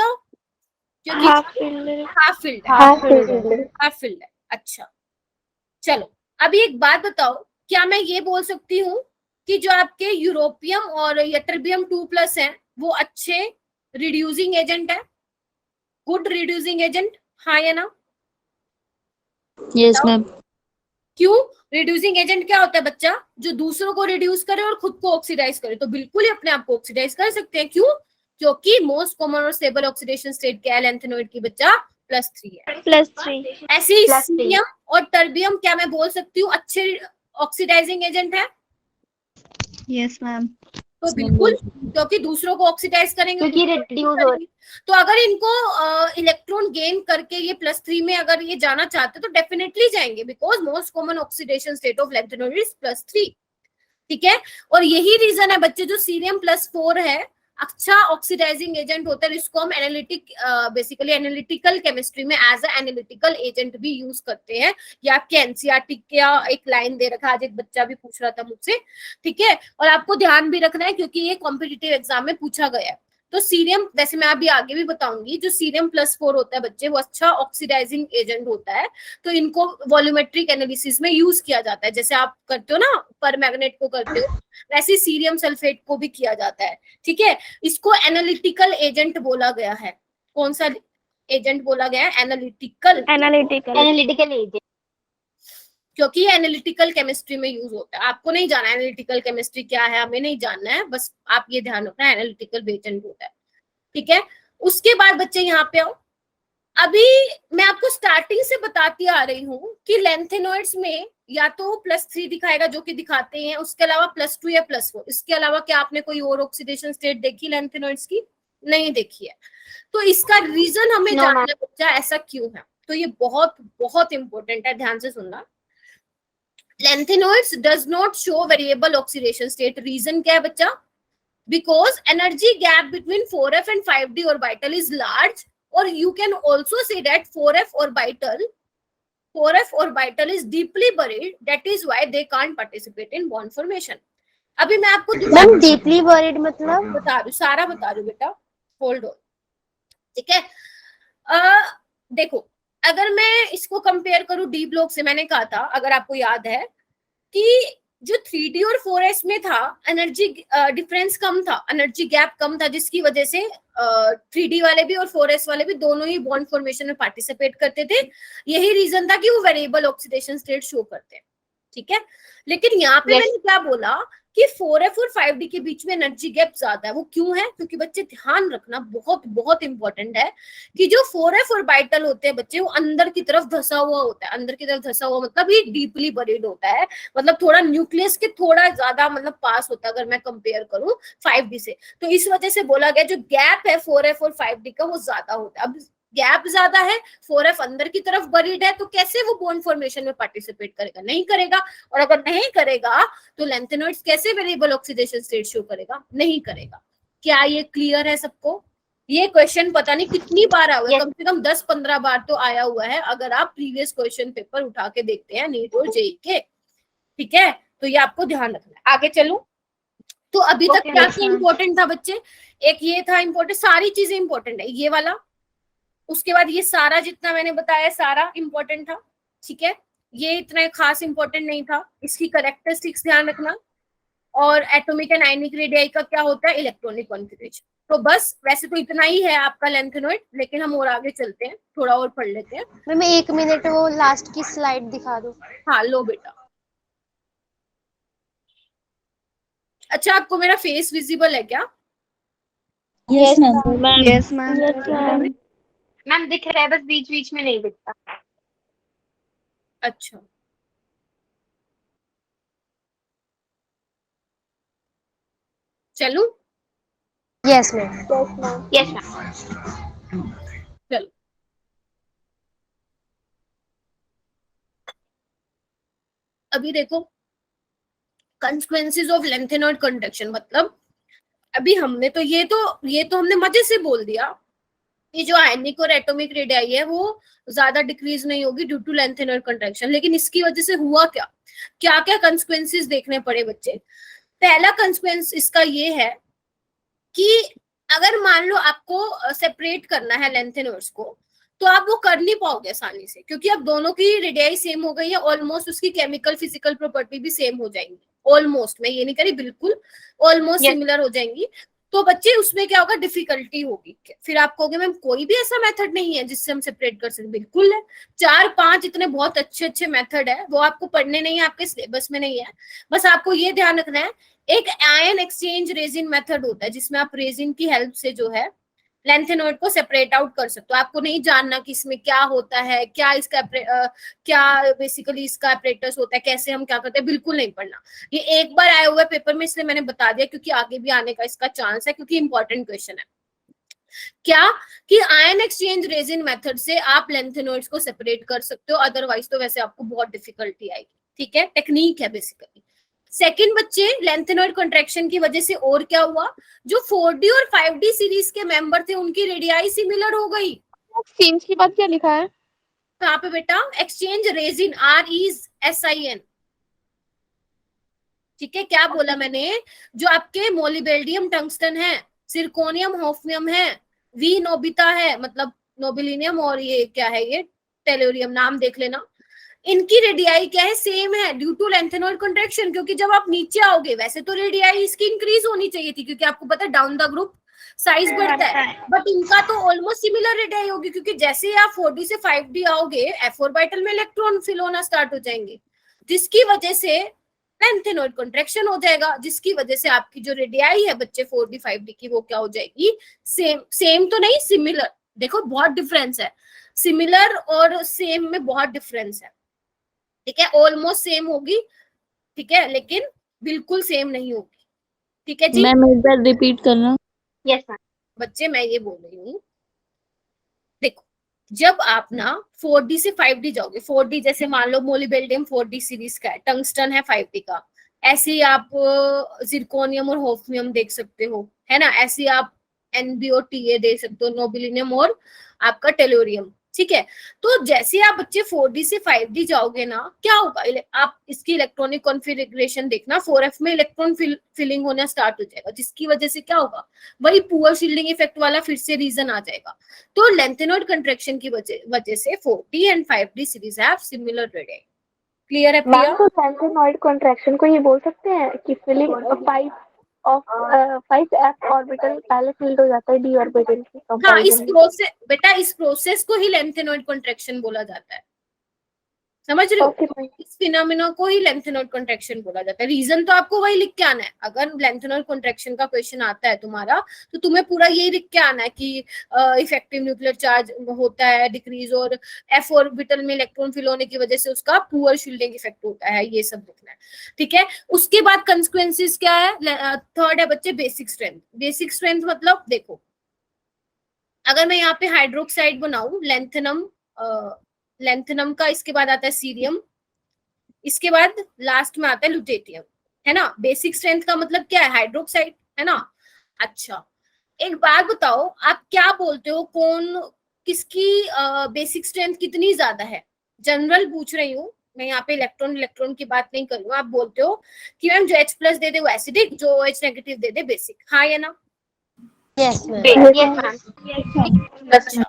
क्योंकि हाफ फील्ड है। अच्छा चलो, अभी एक बात बताओ, क्या मैं ये बोल सकती हूँ कि जो आपके यूरोपियम और यटरबियम 2+ हैं वो अच्छे रिड्यूसिंग एजेंट है, गुड रिड्यूसिंग एजेंट, हाँ या ना? Yes ma'am. क्यों? रिड्यूसिंग एजेंट क्या होता है बच्चा? जो दूसरों को रिड्यूस करे और खुद को ऑक्सीडाइज करे। तो बिल्कुल ही अपने आप को ऑक्सीडाइज कर सकते हैं। क्यों? क्योंकि मोस्ट कॉमन और स्टेबल ऑक्सीडेशन स्टेट क्या है लैंथेनोइड की बच्चा? +3 है। +3 ऐसे ही सीरियम और टर्बियम क्या मैं बोल सकती हूँ अच्छे ऑक्सीडाइजिंग एजेंट है? Yes ma'am. तो बिल्कुल, क्योंकि दूसरों को ऑक्सीडाइज करेंगे, क्योंकि रिड्यूस हो। तो अगर इनको इलेक्ट्रॉन गेन करके ये +3 में अगर ये जाना चाहते तो डेफिनेटली जाएंगे, because most common oxidation state of lanthanoid is +3। ठीक है, और यही रीजन है बच्चे जो सीरियम +4 है अच्छा ऑक्सीडाइजिंग एजेंट होता है, इसको हम बेसिकली एनालिटिकल केमिस्ट्री में एज अ एनालिटिकल एजेंट भी यूज करते हैं। ये आपके एनसीईआरटी का एक लाइन दे रखा है, आज एक बच्चा भी पूछ रहा था मुझसे। ठीक है, और आपको ध्यान भी रखना है क्योंकि ये कॉम्पिटिटिव एग्जाम में पूछा गया है। तो सीरियम, वैसे मैं अभी आगे भी बताऊंगी, जो सीरियम +4 होता है बच्चे वो अच्छा ऑक्सीडाइजिंग एजेंट होता है, तो इनको वॉल्यूमेट्रिक एनालिसिस में यूज किया जाता है। जैसे आप करते हो ना पर मैग्नेट को करते हो, वैसे सीरियम सल्फेट को भी किया जाता है। ठीक है, इसको एनालिटिकल एजेंट बोला गया है। कौन सा एजेंट बोला गया है? एनालिटिकल एजेंट, क्योंकि ये एनालिटिकल केमिस्ट्री में यूज होता है। आपको नहीं जानना एनालिटिकल केमिस्ट्री क्या है, हमें नहीं जानना है, बस आप ये ध्यान रखना एनालिटिकल एजेंट होता है। ठीक है, उसके बाद बच्चे यहाँ पे आओ। अभी मैं आपको स्टार्टिंग से बताती आ रही हूँ कि लैंथेनोइड्स में या तो +3 दिखाएगा जो कि दिखाते हैं, उसके अलावा +2 या +4। इसके अलावा क्या आपने कोई और ऑक्सीडेशन स्टेट देखी लैंथेनोइड्स की? नहीं देखी है। तो इसका रीजन हमें जानना है बच्चा ऐसा क्यों है। तो ये बहुत बहुत इंपॉर्टेंट है, ध्यान से सुनना। Lanthanoids does not show variable oxidation state. Reason क्या है बच्चा? Because energy gap between 4f and 5d orbital is large, or you can also say that 4f orbital is deeply buried, that is why they can't participate in bond formation. अभी मैं आपको ma'am deeply buried मतलब बता रही हूँ, सारा बता रही हूँ बेटा, होल्ड ऑन। ठीक है, देखो अगर मैं इसको कंपेयर करूं डी ब्लॉक से, मैंने कहा था अगर आपको याद है कि जो 3D और 4s में था एनर्जी डिफरेंस कम था, एनर्जी गैप कम था, जिसकी वजह से 3D वाले भी और 4s वाले भी दोनों ही बॉन्ड फॉर्मेशन में पार्टिसिपेट करते थे। यही रीजन था कि वो वेरिएबल ऑक्सीडेशन स्टेट शो करते हैं। ठीक है, लेकिन यहाँ पे मैंने क्या बोला कि 4f और 5d के बीच में एनर्जी गैप ज्यादा है। वो क्यों है? क्योंकि बच्चे ध्यान रखना, बहुत बहुत इंपॉर्टेंट है कि जो 4f ऑर्बिटल होते हैं बच्चे वो अंदर की तरफ धसा हुआ होता है। अंदर की तरफ धसा हुआ मतलब ये डीपली बरीड होता है, मतलब थोड़ा न्यूक्लियस के थोड़ा ज्यादा मतलब पास होता है अगर मैं कंपेयर करूं 5d से। तो इस वजह से बोला गया जो गैप है 4f और 5d का वो ज्यादा होता है। अब गैप ज्यादा है, 4f अंदर की तरफ बरीड है, तो कैसे वो बॉन्ड फॉर्मेशन में पार्टिसिपेट करेगा? नहीं करेगा। और अगर नहीं करेगा तो लैंथेनोइड्स कैसे वेरिएबल ऑक्सीडेशन स्टेट शो करेगा? नहीं करेगा। क्या ये क्लियर है सबको? ये क्वेश्चन पता नहीं कितनी बार आया हुआ है, कम से कम 10-15 बार तो आया हुआ है अगर आप प्रीवियस क्वेश्चन पेपर उठा के देखते हैं नीट और जेईई के। ठीक है, तो ये आपको ध्यान रखना है। आगे चलूं तो अभी तक क्या इंपॉर्टेंट था बच्चे? एक ये था इंपॉर्टेंट, सारी चीजें इंपॉर्टेंट है ये वाला, उसके बाद ये सारा जितना मैंने बताया सारा इंपॉर्टेंट था। ठीक है, ये इतना खास इंपॉर्टेंट नहीं था। इसकी कैरेक्टरिस्टिक्स ध्यान रखना, और एटॉमिक एंड आयनिक रेडियाई का क्या होता है, इलेक्ट्रॉनिक कॉन्फिगरेशन। तो बस वैसे तो इतना ही है आपका लैंथेनोइड, लेकिन हम और आगे चलते हैं, थोड़ा और पढ़ लेते हैं। मैम 1 मिनट वो लास्ट की स्लाइड दिखा दो। हाँ लो बेटा। अच्छा, आपको मेरा फेस विजिबल है क्या? Yes, ma'am. Yes ma'am. Ma'am दिख रहा है, बस बीच बीच में नहीं दिखता। अच्छा, चलूं? Yes ma'am, yes ma'am. चलो, अभी देखो कंसिक्वेंसेस ऑफ लैंथेनोइड कंडक्शन, मतलब अभी हमने तो ये तो हमने मजे से बोल दिया कि जो आयनिक और एटॉमिक रेडियाई है वो ज्यादा डिक्रीज नहीं होगी ड्यू टू लैंथेनोइड कंडक्शन। लेकिन इसकी वजह से हुआ क्या, क्या क्या कंसिक्वेंसेस देखने पड़े बच्चे? पहला कंसिक्वेंस इसका ये है कि अगर मान लो आपको सेपरेट करना है लैंथेनोइड्स को, तो आप वो कर नहीं पाओगे आसानी से, क्योंकि अब दोनों की रेडियाई सेम हो गई है, ऑलमोस्ट उसकी केमिकल फिजिकल प्रॉपर्टी भी सेम हो जाएंगी। ऑलमोस्ट, मैं ये नहीं करी बिल्कुल, ऑलमोस्ट सिमिलर हो जाएंगी। तो बच्चे उसमें क्या होगा, डिफिकल्टी होगी। फिर आप कहोगे मैम कोई भी ऐसा मेथड नहीं है जिससे हम सेपरेट कर सकते, बिल्कुल है। 4-5 इतने बहुत अच्छे अच्छे मेथड है, वो आपको पढ़ने नहीं है, आपके सिलेबस में नहीं है। बस आपको ये ध्यान रखना है, एक आयन एक्सचेंज रेजिन मेथड होता है जिसमें आप रेजिन की हेल्प से जो है लैंथेनॉइड को सेपरेट आउट कर सकते हो। आपको नहीं जानना कि इसमें क्या होता है, क्या इसका क्या बेसिकली इसका अपरेटस होता है, कैसे हम क्या करते हैं, बिल्कुल नहीं पढ़ना। ये एक बार आया हुआ है पेपर में, इसलिए मैंने बता दिया, क्योंकि आगे भी आने का इसका चांस है, क्योंकि इंपॉर्टेंट क्वेश्चन है। क्या कि आयन एक्सचेंज रेजिन मेथड से आप लैंथेनॉइड्स को सेपरेट कर सकते हो, अदरवाइज तो वैसे आपको बहुत डिफिकल्टी आएगी। ठीक है, टेक्निक है बेसिकली। सेकंड बच्चे, लेंथेनॉइड कॉन्ट्रैक्शन की वजह से और क्या हुआ, जो 4D और 5D सीरीज के मेंबर थे उनकी रेडियाई सिमिलर हो गई। एक्सचेंज की बात क्या लिखा है कहाँ पे बेटा, एक्सचेंज रेजिन, RESIN। ठीक है, क्या बोला मैंने, जो आपके मोलिबेल्डियम टंगस्टन है, सिरकोनियम होफनियम है, वी नोबिता है, मतलब नोबिलिनियम, और ये क्या है, ये टेलोरियम, नाम देख लेना, इनकी रेडियाई क्या है, सेम है ड्यू टू लेंथेनॉइड कॉन्ट्रैक्शन। क्योंकि जब आप नीचे आओगे, वैसे तो रेडियाई इसकी इंक्रीज होनी चाहिए थी, क्योंकि आपको पता है डाउन द ग्रुप साइज बढ़ता है, बट इनका तो ऑलमोस्ट सिमिलर रेडियाई होगी, क्योंकि जैसे ही आप 4D से 5D आओगे, F ऑर्बिटल में इलेक्ट्रॉन फिल होना स्टार्ट हो जाएंगे, जिसकी वजह से लेंथेनॉइड कॉन्ट्रैक्शन हो जाएगा, जिसकी वजह से आपकी जो रेडियाई है बच्चे 4D 5D की, वो क्या हो जाएगी, सेम तो नहीं, सिमिलर। देखो बहुत डिफरेंस है, सिमिलर और सेम में बहुत डिफरेंस है। ठीक है, ऑलमोस्ट सेम होगी, ठीक है, लेकिन बिल्कुल सेम नहीं होगी। ठीक है जी, मैम एक बार रिपीट करना। Yes ma'am. बच्चे मैं ये बोल रही हूँ, देखो जब आप ना 4D से 5D जाओगे, 4D जैसे मान लो मोलिबेल्डियम 4D सीरीज का है, टंगस्टन है 5D का, ऐसे ही आप जिरकोनियम और होफनियम देख सकते हो, है ना, ऐसे ही आप NbO देख सकते हो, नोबिलिनियम और आपका टेलोरियम। ठीक है, तो जैसे आप बच्चे 4D से 5D जाओगे ना, क्या होगा, आप इसकी इलेक्ट्रॉनिक कॉन्फ़िगरेशन देखना, 4f में इलेक्ट्रॉन फिलिंग होना स्टार्ट हो जाएगा, जिसकी वजह से क्या होगा, वही पुअर शील्डिंग इफेक्ट वाला फिर से रीजन आ जाएगा। तो लेंथेनॉइड कंट्रैक्शन की वजह से 4D and 5D series have similar radii. Clear है प्रिया? मैम, तो लेंथेनॉइड कॉन्ट्रैक्शन को ये बोल सकते हैं कि फिलिंग 5f ऑर्बिटल पहले फिल्ड हो जाता है d ऑर्बिटल की हाँ, कंपैरिजन। बेटा इस प्रोसेस को ही लेंथेनॉइड कॉन्ट्रैक्शन बोला जाता है, समझ रहे हो? Okay, इस फिनोमिना को ही लेंथेनॉइड कॉन्ट्रैक्शन बोला जाता है। रीजन तो आपको वही लिख के आना है, अगर लेंथेनॉइड कॉन्ट्रैक्शन का क्वेश्चन आता है तुम्हारा, तो तुम्हें पूरा यही लिख के आना है कि इफेक्टिव न्यूक्लियर चार्ज होता है डिक्रीज, और F ऑर्बिटल में इलेक्ट्रॉन फिल होने की वजह से उसका पुअर शील्डिंग इफेक्ट होता है, ये सब लिखना है। ठीक है, उसके बाद कंसिक्वेंसेस क्या है, थर्ड है बच्चे बेसिक स्ट्रेंथ। बेसिक स्ट्रेंथ मतलब देखो, अगर मैं यहाँ पे हाइड्रोक्साइड बनाऊं, लेंथेनम का, इसके बाद आता है सीरियम, इसके बाद लास्ट में आता है लुटेटियम, है ना। बेसिक स्ट्रेंथ का मतलब क्या है, हाइड्रोक्साइड, है ना। अच्छा, एक बात बताओ, आप क्या बोलते हो, कौन किसकी बेसिक स्ट्रेंथ कितनी ज्यादा है? जनरल पूछ रही हूँ मैं, यहाँ पे इलेक्ट्रॉन की बात नहीं कर रही हूँ। आप बोलते हो कि मैम जो H+ दे दे वो एसिडिक, जो OH नेगेटिव दे दे बेसिक, हाँ या ना? Yes ma'am. अच्छा,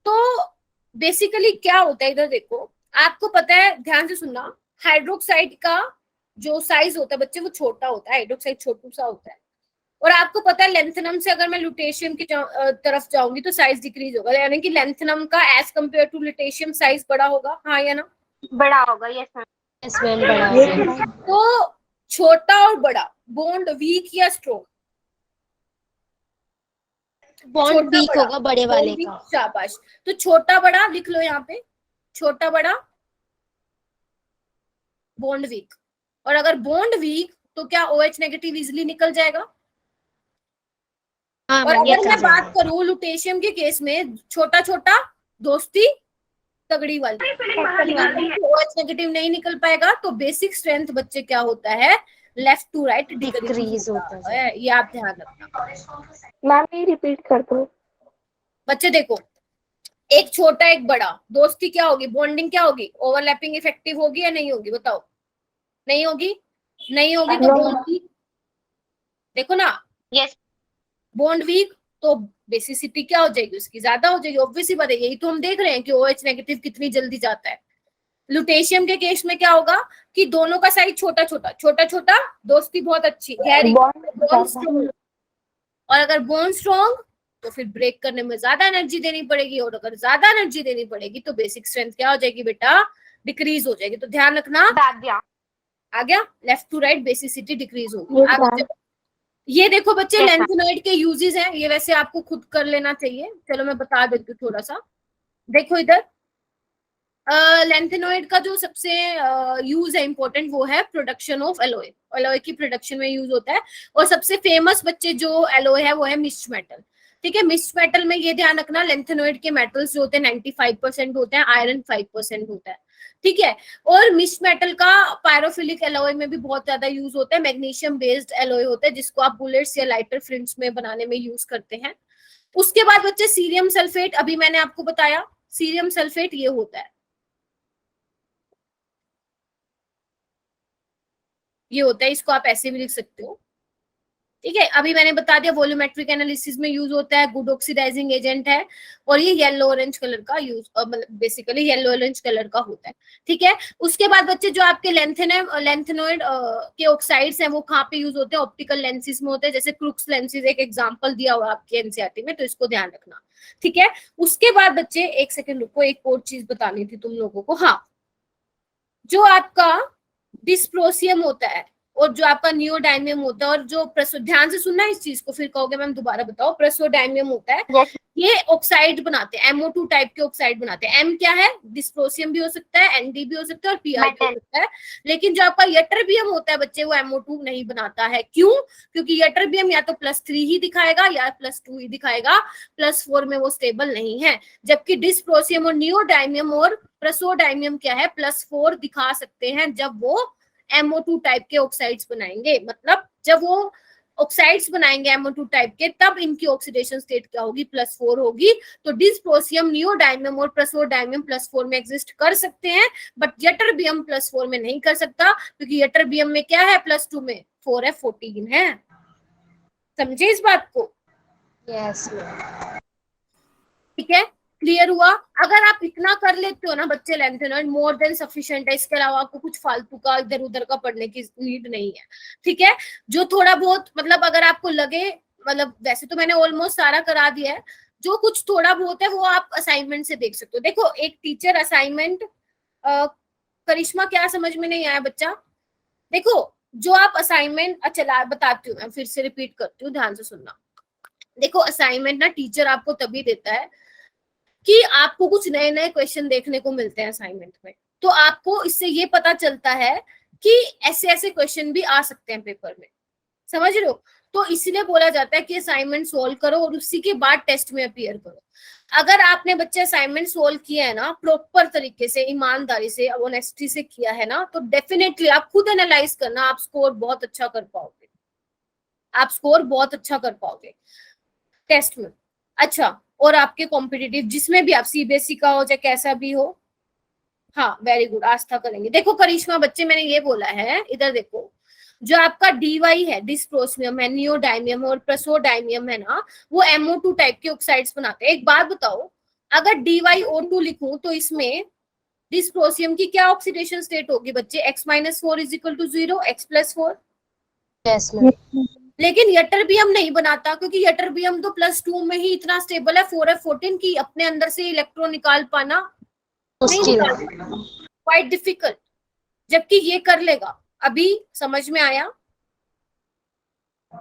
तो बेसिकली क्या होता है, इधर देखो, आपको पता है, ध्यान से सुनना, हाइड्रोक्साइड का जो साइज होता है बच्चे, वो छोटा होता है, हाइड्रोक्साइड छोटू सा होता है। और आपको पता है लेंथेनम से अगर मैं लुटेशियम की तरफ जाऊंगी तो साइज डिक्रीज होगा, यानी कि लेंथेनम का as compare to lutetium size बड़ा होगा, हाँ या ना? बड़ा होगा। Yes ma'am. यस मैम, बड़ा होगा। तो छोटा और बड़ा, बॉन्ड वीक या स्ट्रॉन्ग? बॉन्ड वीक होगा बड़े वाले का। शाबाश, तो छोटा बड़ा लिख लो यहाँ पे, छोटा बड़ा बॉन्ड वीक। और अगर बॉन्ड वीक तो क्या OH नेगेटिव इजिली निकल जाएगा? हाँ, और अगर मैं बात करूं लुटेशियम के केस में, छोटा छोटा दोस्ती तगड़ी वाली, OH नेगेटिव नहीं निकल पाएगा, तो बेसिक स्ट्रेंथ बच्चे क्या होता है, लेफ्ट टू राइट डिक्रीज होता है, ये आप ध्यान रखना। मैम ये रिपीट कर दो। बच्चे देखो, एक छोटा एक बड़ा, दोस्ती क्या होगी, बॉन्डिंग क्या होगी, ओवरलैपिंग इफेक्टिव होगी या नहीं होगी, बताओ? नहीं होगी, नहीं होगी तो बॉन्ड वीक, देखो ना। यस। बॉन्ड वीक तो बेसिसिटी क्या हो जाएगी, उसकी ज्यादा हो जाएगी, ऑब्वियसली बात है, यही तो हम देख रहे हैं कि OH नेगेटिव कितनी जल्दी जाता है। लुटेशियम के केस में क्या होगा कि दोनों का साइज छोटा छोटा, छोटा छोटा, दोस्ती बहुत अच्छी, गहरी, और अगर बोन स्ट्रॉन्ग तो फिर ब्रेक करने में ज्यादा एनर्जी देनी पड़ेगी, और अगर ज्यादा एनर्जी देनी पड़ेगी तो बेसिक स्ट्रेंथ क्या हो जाएगी बेटा, डिक्रीज हो जाएगी। तो ध्यान रखना, आ गया, left to right basicity decrease होगी। Yes, आगे ये देखो बच्चे, Yes, लेंथेनॉइड के यूजेस हैं, ये वैसे आपको खुद कर लेना चाहिए, चलो मैं बता देती हूँ थोड़ा सा। देखो इधर लेंथेनॉइड का जो सबसे यूज है इंपॉर्टेंट, वो है प्रोडक्शन ऑफ एलोय। एलोय की प्रोडक्शन में यूज होता है, और सबसे फेमस बच्चे जो एलोय है वो है मिक्स्ड मेटल। ठीक है, मिक्स्ड मेटल में ये ध्यान रखना, लेंथेनॉइड के मेटल्स जो होते हैं 95% होते हैं, आयरन 5% होता है। ठीक है, और मिक्स्ड मेटल का पायरोफिलिक एलॉय में भी बहुत ज्यादा यूज होता है। मैग्नीशियम बेस्ड एलॉय होता है जिसको आप बुलेट्स या लाइटर फ्रिंट्स में बनाने में यूज करते हैं। उसके बाद बच्चे सीरियम सल्फेट, अभी मैंने आपको बताया सीरियम सल्फेट ये होता है, ये होता है, इसको आप ऐसे भी लिख सकते हो। ठीक है, अभी मैंने बता दिया वॉल्यूमेट्रिक एनालिसिस में यूज होता है, गुड ऑक्सीडाइजिंग एजेंट है, और ये येलो ऑरेंज कलर का यूज, मतलब बेसिकली येलो ऑरेंज कलर का होता है। ठीक है, उसके बाद बच्चे जो आपके लेंथेनॉइड के ऑक्साइड्स हैं वो कहाँ पे यूज होते हैं, ऑप्टिकल लेंसेज में होते हैं, जैसे क्रुक्स लेंसेज एक एग्जांपल दिया हुआ आपके एनसीईआरटी में, तो इसको ध्यान रखना। ठीक है, उसके बाद बच्चे एक सेकेंड रुको, एक और चीज बतानी थी तुम लोगों को। हाँ, जो आपका डिस्प्रोसियम होता है और जो आपका नियोडायमियम होता है, और जो ध्यान से सुनना इस चीज को, फिर कहोगे मैम दोबारा बताओ। प्रेसोडायमियम होता है, Yes. ये ऑक्साइड बनाते हैं, MO2 टाइप के ऑक्साइड बनाते हैं। M क्या है, डिस्प्रोसियम भी हो सकता है, ND भी हो सकता है, और PR भी हो सकता है। लेकिन जो आपका यटरबियम होता है बच्चे, वो MO2 नहीं बनाता है। क्यों? क्योंकि यटरबियम या तो +3 ही दिखाएगा या +2 ही दिखाएगा, +4 में वो स्टेबल नहीं है। जबकि डिस्प्रोसियम और नियोडायमियम और प्रेसोडायमियम क्या है, +4 दिखा सकते हैं जब वो MO2 टाइप के ऑक्साइड्स बनाएंगे। मतलब जब वो ऑक्साइड्स बनाएंगे MO2 टाइप के, तब इनकी ऑक्सीडेशन स्टेट क्या होगी, +4 होगी। तो डिस्प्रोसियम, नियोडायमियम और प्रेसोडायमियम +4 में एग्जिस्ट कर सकते हैं, बट यटरबियम +4 में नहीं कर सकता, क्योंकि यटरबियम में क्या है, +2 में 4 है, 14 है। समझे इस बात को? यस। ठीक है, क्लियर हुआ? अगर आप इतना कर लेते हो ना बच्चे, लेंथेनॉइड मोर देन सफिशिएंट है। इसके अलावा आपको कुछ फालतू का इधर उधर का पढ़ने की नीड नहीं है। ठीक है, जो थोड़ा बहुत मतलब अगर आपको लगे, मतलब वैसे तो मैंने ऑलमोस्ट सारा करा दिया है, जो कुछ थोड़ा बहुत है वो आप असाइनमेंट से देख सकते हो। देखो एक टीचर असाइनमेंट, करिश्मा क्या समझ में नहीं आया बच्चा? देखो जो आप असाइनमेंट, अच्छा बताती हूँ, मैं फिर से रिपीट करती हूँ, ध्यान से सुनना। देखो असाइनमेंट ना टीचर आपको तभी देता है कि आपको कुछ नए नए क्वेश्चन देखने को मिलते हैं असाइनमेंट में, तो आपको इससे ये पता चलता है कि ऐसे ऐसे क्वेश्चन भी आ सकते हैं पेपर में। समझ रहे हो? तो इसलिए बोला जाता है कि असाइनमेंट सोल्व करो और उसी के बाद टेस्ट में अपीयर करो। अगर आपने बच्चे असाइनमेंट सोल्व किया है ना, प्रॉपर तरीके से, ईमानदारी से, ऑनेस्टी से किया है ना, तो डेफिनेटली आप खुद एनालाइज करना, आप स्कोर बहुत अच्छा कर पाओगे, आप स्कोर बहुत अच्छा कर पाओगे टेस्ट में। अच्छा, और आपके कॉम्पिटिटिव जिसमें भी आप, सीबीएसई का हो चाहे कैसा भी हो, हाँ वेरी गुड, आस्था करेंगे। देखो करिश्मा बच्चे मैंने ये बोला है, इधर देखो, जो आपका DY है, डिस्प्रोसियम है, नियोडायमियम और प्रेसोडायमियम है ना, वो MO2 टाइप के ऑक्साइड्स बनाते हैं। एक बात बताओ, अगर DYO2 लिखूं तो इसमें डिस्प्रोसियम की क्या ऑक्सीडेशन स्टेट होगी बच्चे? X-4 = 0, X+4। Yes ma'am. लेकिन यटरबियम नहीं बनाता, क्योंकि यटरबियम तो +2 में ही इतना स्टेबल है, 4F14 की, अपने अंदर से इलेक्ट्रॉन निकाल पाना नहीं, क्वाइट डिफिकल्ट, जबकि ये कर लेगा। अभी समझ में आया?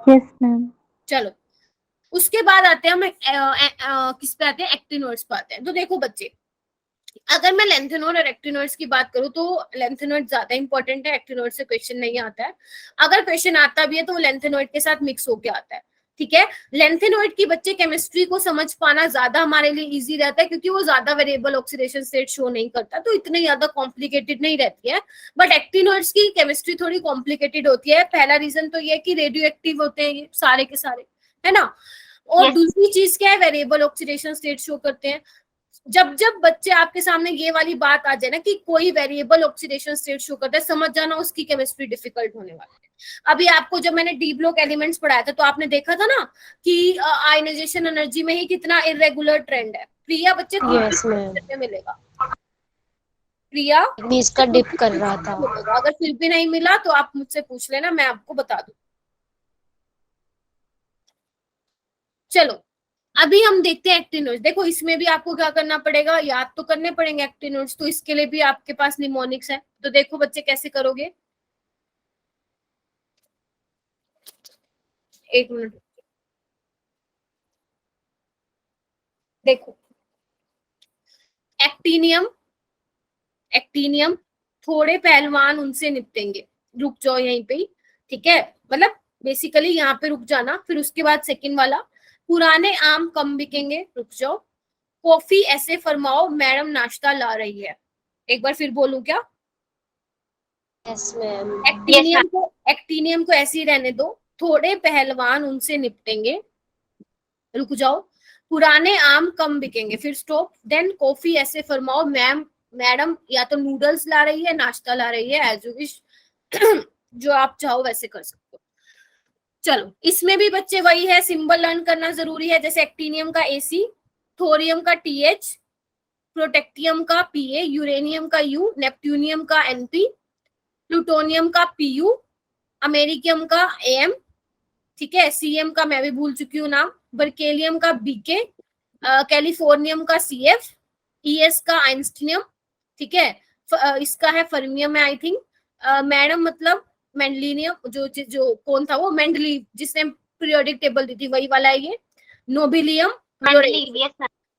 Yes ma'am. चलो उसके बाद आते हैं हम किस पे आते हैं, एक्टिनोइड्स पे आते हैं। तो देखो बच्चे, अगर मैं लेंथेनॉइड और एक्टिनोइड्स की बात करूं तो लेंथेनॉइड ज्यादा इंपॉर्टेंट है, एक्टिनोइड से क्वेश्चन नहीं आता है। अगर क्वेश्चन आता भी है तो वो लेंथेनॉइड के साथ मिक्स होके आता है। ठीक है, लेंथेनॉइड की बच्चे केमिस्ट्री को समझ पाना ज्यादा हमारे लिए इजी रहता है, क्योंकि वो ज्यादा वेरिएबल ऑक्सीडेशन स्टेट शो नहीं करता, तो इतनी ज्यादा कॉम्प्लिकेटेड नहीं रहती है। बट एक्टिनोइड्स की केमिस्ट्री थोड़ी कॉम्प्लिकेटेड होती है। पहला रीजन तो ये है कि रेडियो एक्टिव होते हैं ये सारे के सारे, है ना। और दूसरी चीज क्या है, वेरिएबल ऑक्सीडेशन स्टेट शो करते हैं। जब जब बच्चे आपके सामने ये वाली बात आ जाए ना कि कोई वेरिएबल ऑक्सीडेशन स्टेट शो करता है, समझ जाना उसकी केमिस्ट्री डिफिकल्ट होने वाली है। अभी आपको जब मैंने डी ब्लॉक एलिमेंट्स पढ़ाया था तो आपने देखा था ना कि आयनाइजेशन एनर्जी में ही कितना इरेगुलर ट्रेंड है। प्रिया बच्चे यस मैम। मिलेगा, प्रिया इसका डिप कर रहा था। अगर फिर भी नहीं मिला तो आप मुझसे पूछ लेना, मैं आपको बता दूं। चलो अभी हम देखते हैं एक्टिनोइड्स। देखो इसमें भी आपको क्या करना पड़ेगा, याद तो करने पड़ेंगे एक्टिनोइड्स, तो इसके लिए भी आपके पास निमोनिक्स है। तो देखो बच्चे कैसे करोगे, एक मिनट देखो। एक्टिनियम, एक्टिनियम थोड़े पहलवान उनसे निपटेंगे, रुक जाओ यहीं पे ही, ठीक है। मतलब बेसिकली यहाँ पे रुक जाना, फिर उसके बाद सेकंड वाला, पुराने आम कम बिकेंगे, रुक जाओ। कॉफी ऐसे फरमाओ मैडम नाश्ता ला रही है, एक बार फिर बोलूं क्या? Yes ma'am. एक्टिनियम को ऐसे ही रहने दो, थोड़े पहलवान उनसे निपटेंगे, रुक जाओ। पुराने आम कम बिकेंगे, फिर स्टॉप। देन कॉफी ऐसे फरमाओ मैडम या तो नूडल्स ला रही है, नाश्ता ला रही है, एज यू विश जो आप चाहो वैसे कर सकते हो। चलो इसमें भी बच्चे वही है, सिंबल लर्न करना जरूरी है, जैसे एक्टिनियम का AC, थोरियम का TH, प्रोटेक्टियम का PA, यूरेनियम का U, नेपट्यूनियम का NP, प्लूटोनियम का PU, अमेरिकियम का AM, ठीक है। CM का मैं भी भूल चुकी हूँ नाम, बर्केलियम का BK, कैलिफोर्नियम का CF, ES का आइंस्टीनियम, ठीक है। इसका है फर्मियम है आई थिंक, मैडम मतलब मेंडलिनियम, जो कौन था वो, मेंडलीव, जिसने पीरियोडिक टेबल दी थी, वही वाला है ये। नोबिलियम,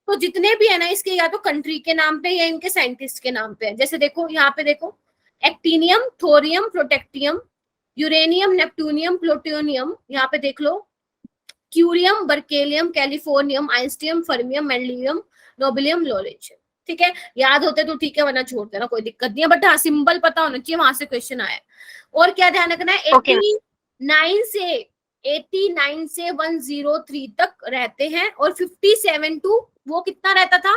तो जितने भी है ना इसके या तो कंट्री के नाम पे या इनके साइंटिस्ट के नाम पे है। जैसे देखो यहाँ पे देखो, actinium, thorium, protactinium, uranium, neptunium, plutonium, यहाँ पे देख लो, curium, berkelium, californium, einsteinium, fermium, mendelevium, nobelium, lawrencium, ठीक है। याद होते तो ठीक है, वरना छोड़ देना, कोई दिक्कत नहीं है, बट हाँ सिंबल पता होना चाहिए, वहां से क्वेश्चन आया। और क्या ध्यान रखना है, 89 से 103 तक रहते हैं, और 57 टू वो कितना रहता था,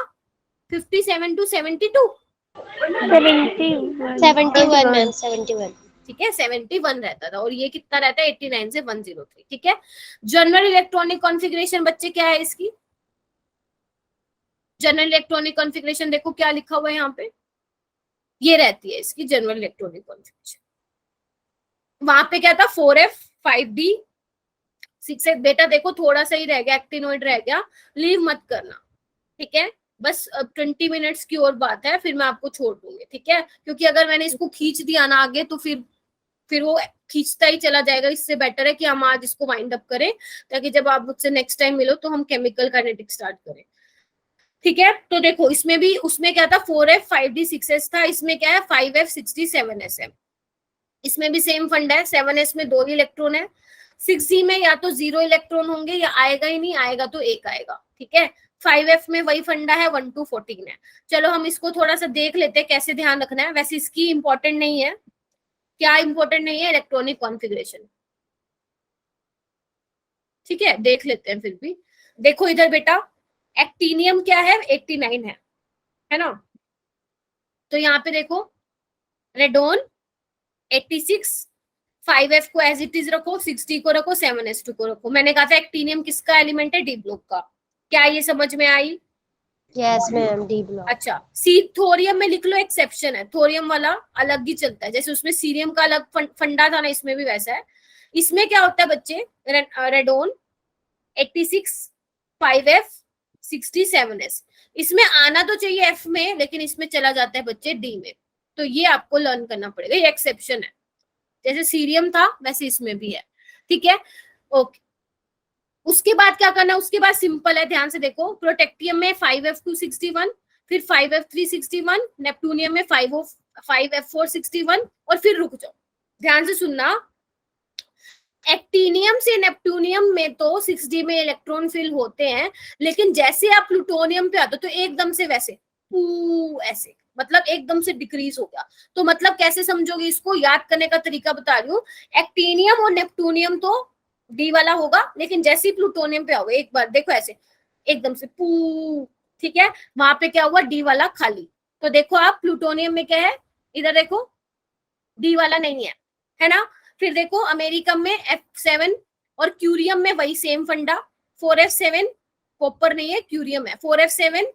57 टू 72, 71 मैम, 71। ठीक है 71 रहता था, और ये कितना रहता है 89 से 103, ठीक है। जनरल इलेक्ट्रॉनिक कॉन्फ़िगरेशन बच्चे क्या है इसकी, जनरल इलेक्ट्रॉनिक कॉन्फ़िगरेशन देखो क्या लिखा हुआ है यहाँ पे, ये रहती है इसकी जनरल इलेक्ट्रॉनिक कॉन्फ़िगरेशन। वहां पे क्या था 4f 5d 6f, बेटा देखो थोड़ा सा ही रह गया, एक्टिनोइड रह गया, लीव मत करना, ठीक है। बस 20 मिनट्स की और बात है, फिर मैं आपको छोड़ दूंगी, ठीक है। क्योंकि अगर मैंने इसको खींच दिया ना आगे, तो फिर वो खींचता ही चला जाएगा। इससे बेटर है कि हम आज इसको वाइंड अप करें, ताकि जब आप मुझसे नेक्स्ट टाइम मिलो तो हम केमिकल काइनेटिक्स स्टार्ट करें, ठीक है। तो देखो इसमें भी, उसमें क्या था 4f 5d 6s था, इसमें क्या है 5f 6d 7s है। इसमें भी सेम फंडा है, 7s में 2 इलेक्ट्रॉन है, 6d में या तो 0 इलेक्ट्रॉन होंगे या आएगा ही नहीं, आएगा तो 1 आएगा, ठीक है। 5f में वही फंडा है, 1 to 14 है। चलो हम इसको थोड़ा सा देख लेते हैं कैसे ध्यान रखना है, वैसे इसकी इंपॉर्टेंट नहीं है, क्या इंपॉर्टेंट नहीं है, इलेक्ट्रॉनिक कॉन्फ़िगरेशन, ठीक है। देख लेते हैं फिर भी। देखो इधर बेटा, एक्टिनियम क्या है 89 है ना। तो यहाँ पे देखो रेडोन 86, 5f को एज इट इज रखो, 60 को रखो, 7s2 को रखो। मैंने कहा था एक्टिनियम किसका एलिमेंट है, डी ब्लॉक का। क्या ये समझ में आई? Yes ma'am, D block. अच्छा, सी थोरियम में लिख लो, एक्सेप्शन है, थोरियम वाला अलग ही चलता है, जैसे उसमें सीरियम का अलग फंडा था ना, इसमें भी वैसा है। इसमें क्या होता है बच्चे, रेडोन 86, 5f 60, 7s, इसमें आना तो चाहिए f में, लेकिन इसमें चला जाता है बच्चे d में। तो ये आपको लर्न करना पड़ेगा, ये एक्सेप्शन है, जैसे सीरियम था वैसे इसमें भी है, ठीक है। ओके, उसके बाद क्या करना है, उसके बाद सिंपल है, ध्यान से देखो। प्रोटेक्टियम में 5f2 61, फिर 5f3 61, नेपट्यूनियम में 5f4 61, और फिर रुक जाओ, ध्यान से सुनना। एक्टिनियम से नेपट्यूनियम में तो 6d में इलेक्ट्रॉन फिल होते हैं, लेकिन जैसे आप प्लूटोनियम पे आते हो तो एकदम से वैसे ऐसे, मतलब एकदम से डिक्रीज हो गया। तो मतलब कैसे समझोगे इसको, याद करने का तरीका बता रही हूँ। एक्टिनियम और नेपट्यूनियम तो डी वाला होगा, लेकिन जैसे ही प्लूटोनियम पे आओगे, एक बार देखो ऐसे एकदम से ठीक है, वहां पे क्या हुआ, डी वाला खाली। तो देखो आप प्लूटोनियम में क्या है, इधर देखो डी वाला नहीं है ना। फिर देखो अमेरिकम में F7, और क्यूरियम में वही सेम फंडा, 4f7, कॉपर नहीं है क्यूरियम है, 4f7,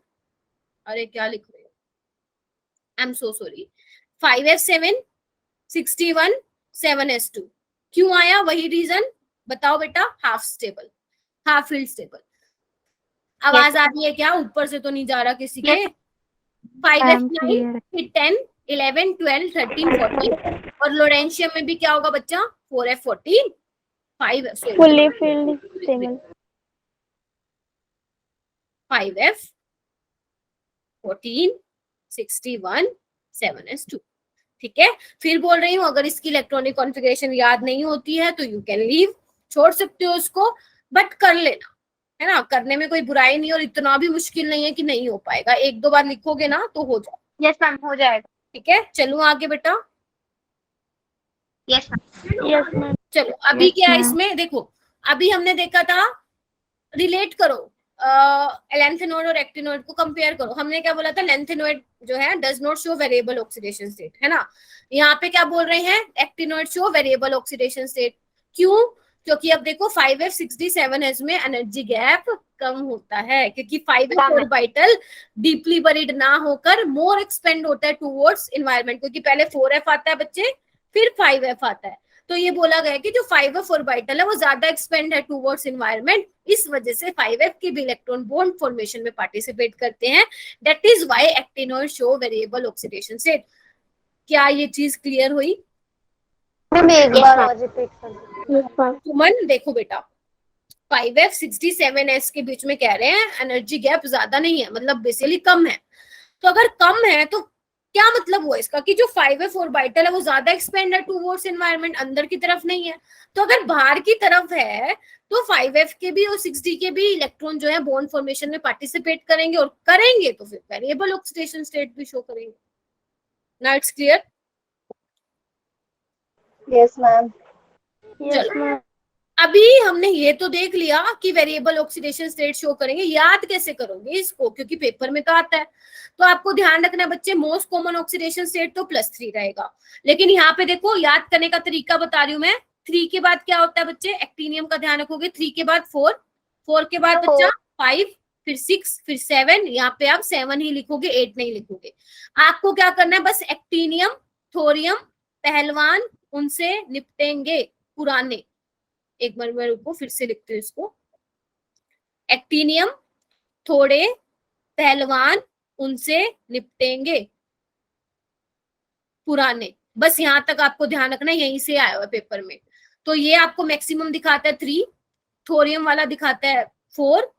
अरे क्या लिख रहे हो, I am so sorry, 5f7 61 7s2। क्यों आया, वही रीजन बताओ बेटा, half stable, half field stable. आवाज आ रही है क्या? ऊपर से तो नहीं जा रहा किसी के? 5f9 फिर 10 11 12 13 14 और लोरेंशियम में भी क्या होगा बच्चा? 4f14 5f fully filled stable 5f14 61 7s2। ठीक है, फिर बोल रही हूँ अगर इसकी इलेक्ट्रॉनिक कॉन्फ़िगरेशन याद नहीं होती है तो यू कैन लीव, छोड़ सकते हो उसको, बट कर लेना, है ना, करने में कोई बुराई नहीं और इतना भी मुश्किल नहीं है कि नहीं हो पाएगा, एक दो बार लिखोगे ना तो हो जाए। यस मैम हो जाएगा ठीक है, चलूं आगे बेटा। यस मैम चलो अभी क्या है इसमें देखो, अभी हमने देखा था रिलेट करो एलेंथेनोइड और एक्टिनोइड को कंपेयर करो। हमने क्या बोला था? लेंथेनोइड जो है does not show variable oxidation state, है ना। यहाँ पे क्या बोल रहे हैं? Actinoid show variable oxidation state. क्यों? क्योंकि अब देखो 5f67 में एनर्जी गैप कम होता है, क्योंकि 5f ऑर्बिटल डीपली बरीड ना होकर मोर एक्सपेंड होता है टुवर्ड्स एनवायरनमेंट, क्योंकि पहले 4f आता है बच्चे, फिर 5f आता है। तो ये बोला गया कि जो 5f ऑर्बिटल है वो ज्यादा एक्सपेंड है टुवर्ड्स एनवायरनमेंट, इस वजह से 5f के भी इलेक्ट्रॉन बॉन्ड फॉर्मेशन में पार्टिसिपेट करते हैं। That is why actinoid show variable oxidation state. क्या ये चीज क्लियर हुई? एक बार और रिपीट कर दो। सुमन देखो बेटा, 5f67s के बीच में कह रहे हैं एनर्जी गैप ज्यादा नहीं है, मतलब बेसिकली कम है। तो अगर कम है तो क्या मतलब हुआ इसका? कि जो 5f ऑर्बिटल है वो ज्यादा एक्सपेंड है टुवर्ड्स एनवायरनमेंट, अंदर की तरफ नहीं है। तो अगर बाहर की तरफ है तो 5f के भी और 6d के भी इलेक्ट्रॉन जो है बॉन्ड फॉर्मेशन में पार्टिसिपेट करेंगे, और करेंगे तो फिर वेरिएबल ऑक्सीडेशन स्टेट भी शो करेंगे। Now it's clear? Yes ma'am. चलो अभी हमने ये तो देख लिया कि वेरिएबल ऑक्सीडेशन स्टेट शो करेंगे। याद कैसे करोगे इसको? क्योंकि पेपर में तो आता है। तो आपको ध्यान रखना है बच्चे, मोस्ट कॉमन ऑक्सीडेशन स्टेट तो +3 रहेगा, लेकिन यहाँ पे देखो याद करने का तरीका बता रही हूँ मैं। 3 के बाद क्या होता है बच्चे? एक्टिनियम का ध्यान रखोगे। 3 के बाद 4, 4 के बाद बच्चा 5, फिर 6, फिर 7। यहाँ पे आप 7 ही लिखोगे, 8 नहीं लिखोगे। आपको क्या करना है? बस एक्टिनियम, थोरियम, पहलवान, उनसे निपटेंगे पुराने। एक बार मैं रुको, फिर से लिखते हैं इसको। एक्टिनियम, थोड़े, पहलवान, उनसे निपटेंगे पुराने। बस यहाँ तक आपको ध्यान रखना है, यहीं से आया हुआ पेपर में। तो ये आपको मैक्सिमम दिखाता है 3, थोरियम वाला दिखाता है 4,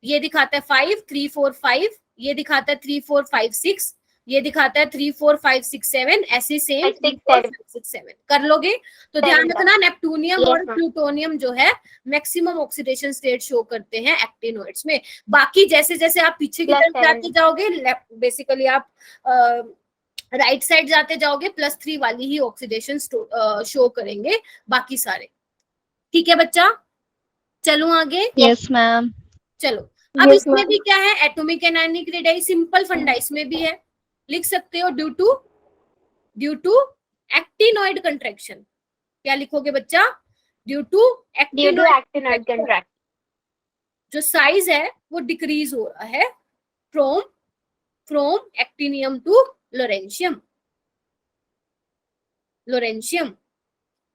ये दिखाता है 5, 3 4 5, ये दिखाता है 3 4 5 6, ये दिखाता है 3 4 5 6 7, ऐसे सेम 3 4 5 6 7 कर लोगे तो ध्यान रखना नेप्टूनियम और प्लूटोनियम जो है मैक्सिमम ऑक्सीडेशन स्टेट शो करते हैं एक्टिनोइड्स में। बाकी जैसे जैसे आप पीछे की तरफ जाते जाओगे, बेसिकली आप राइट साइड जाते जाओगे, +3 वाली ही ऑक्सीडेशन शो करेंगे बाकी सारे। ठीक है बच्चा, चलो आगे। Yes ma'am. चलो अब इसमें भी क्या है? Atomic and ionic radii, simple फंडा इसमें भी है, लिख सकते हो। ड्यू टू एक्टिनोइड कंट्रैक्शन, क्या लिखोगे बच्चा? ड्यू टू एक्टिनोइड कंट्रैक्शन, जो साइज है वो डिक्रीज हो रहा है फ्रॉम एक्टिनियम टू लोरेंशियम।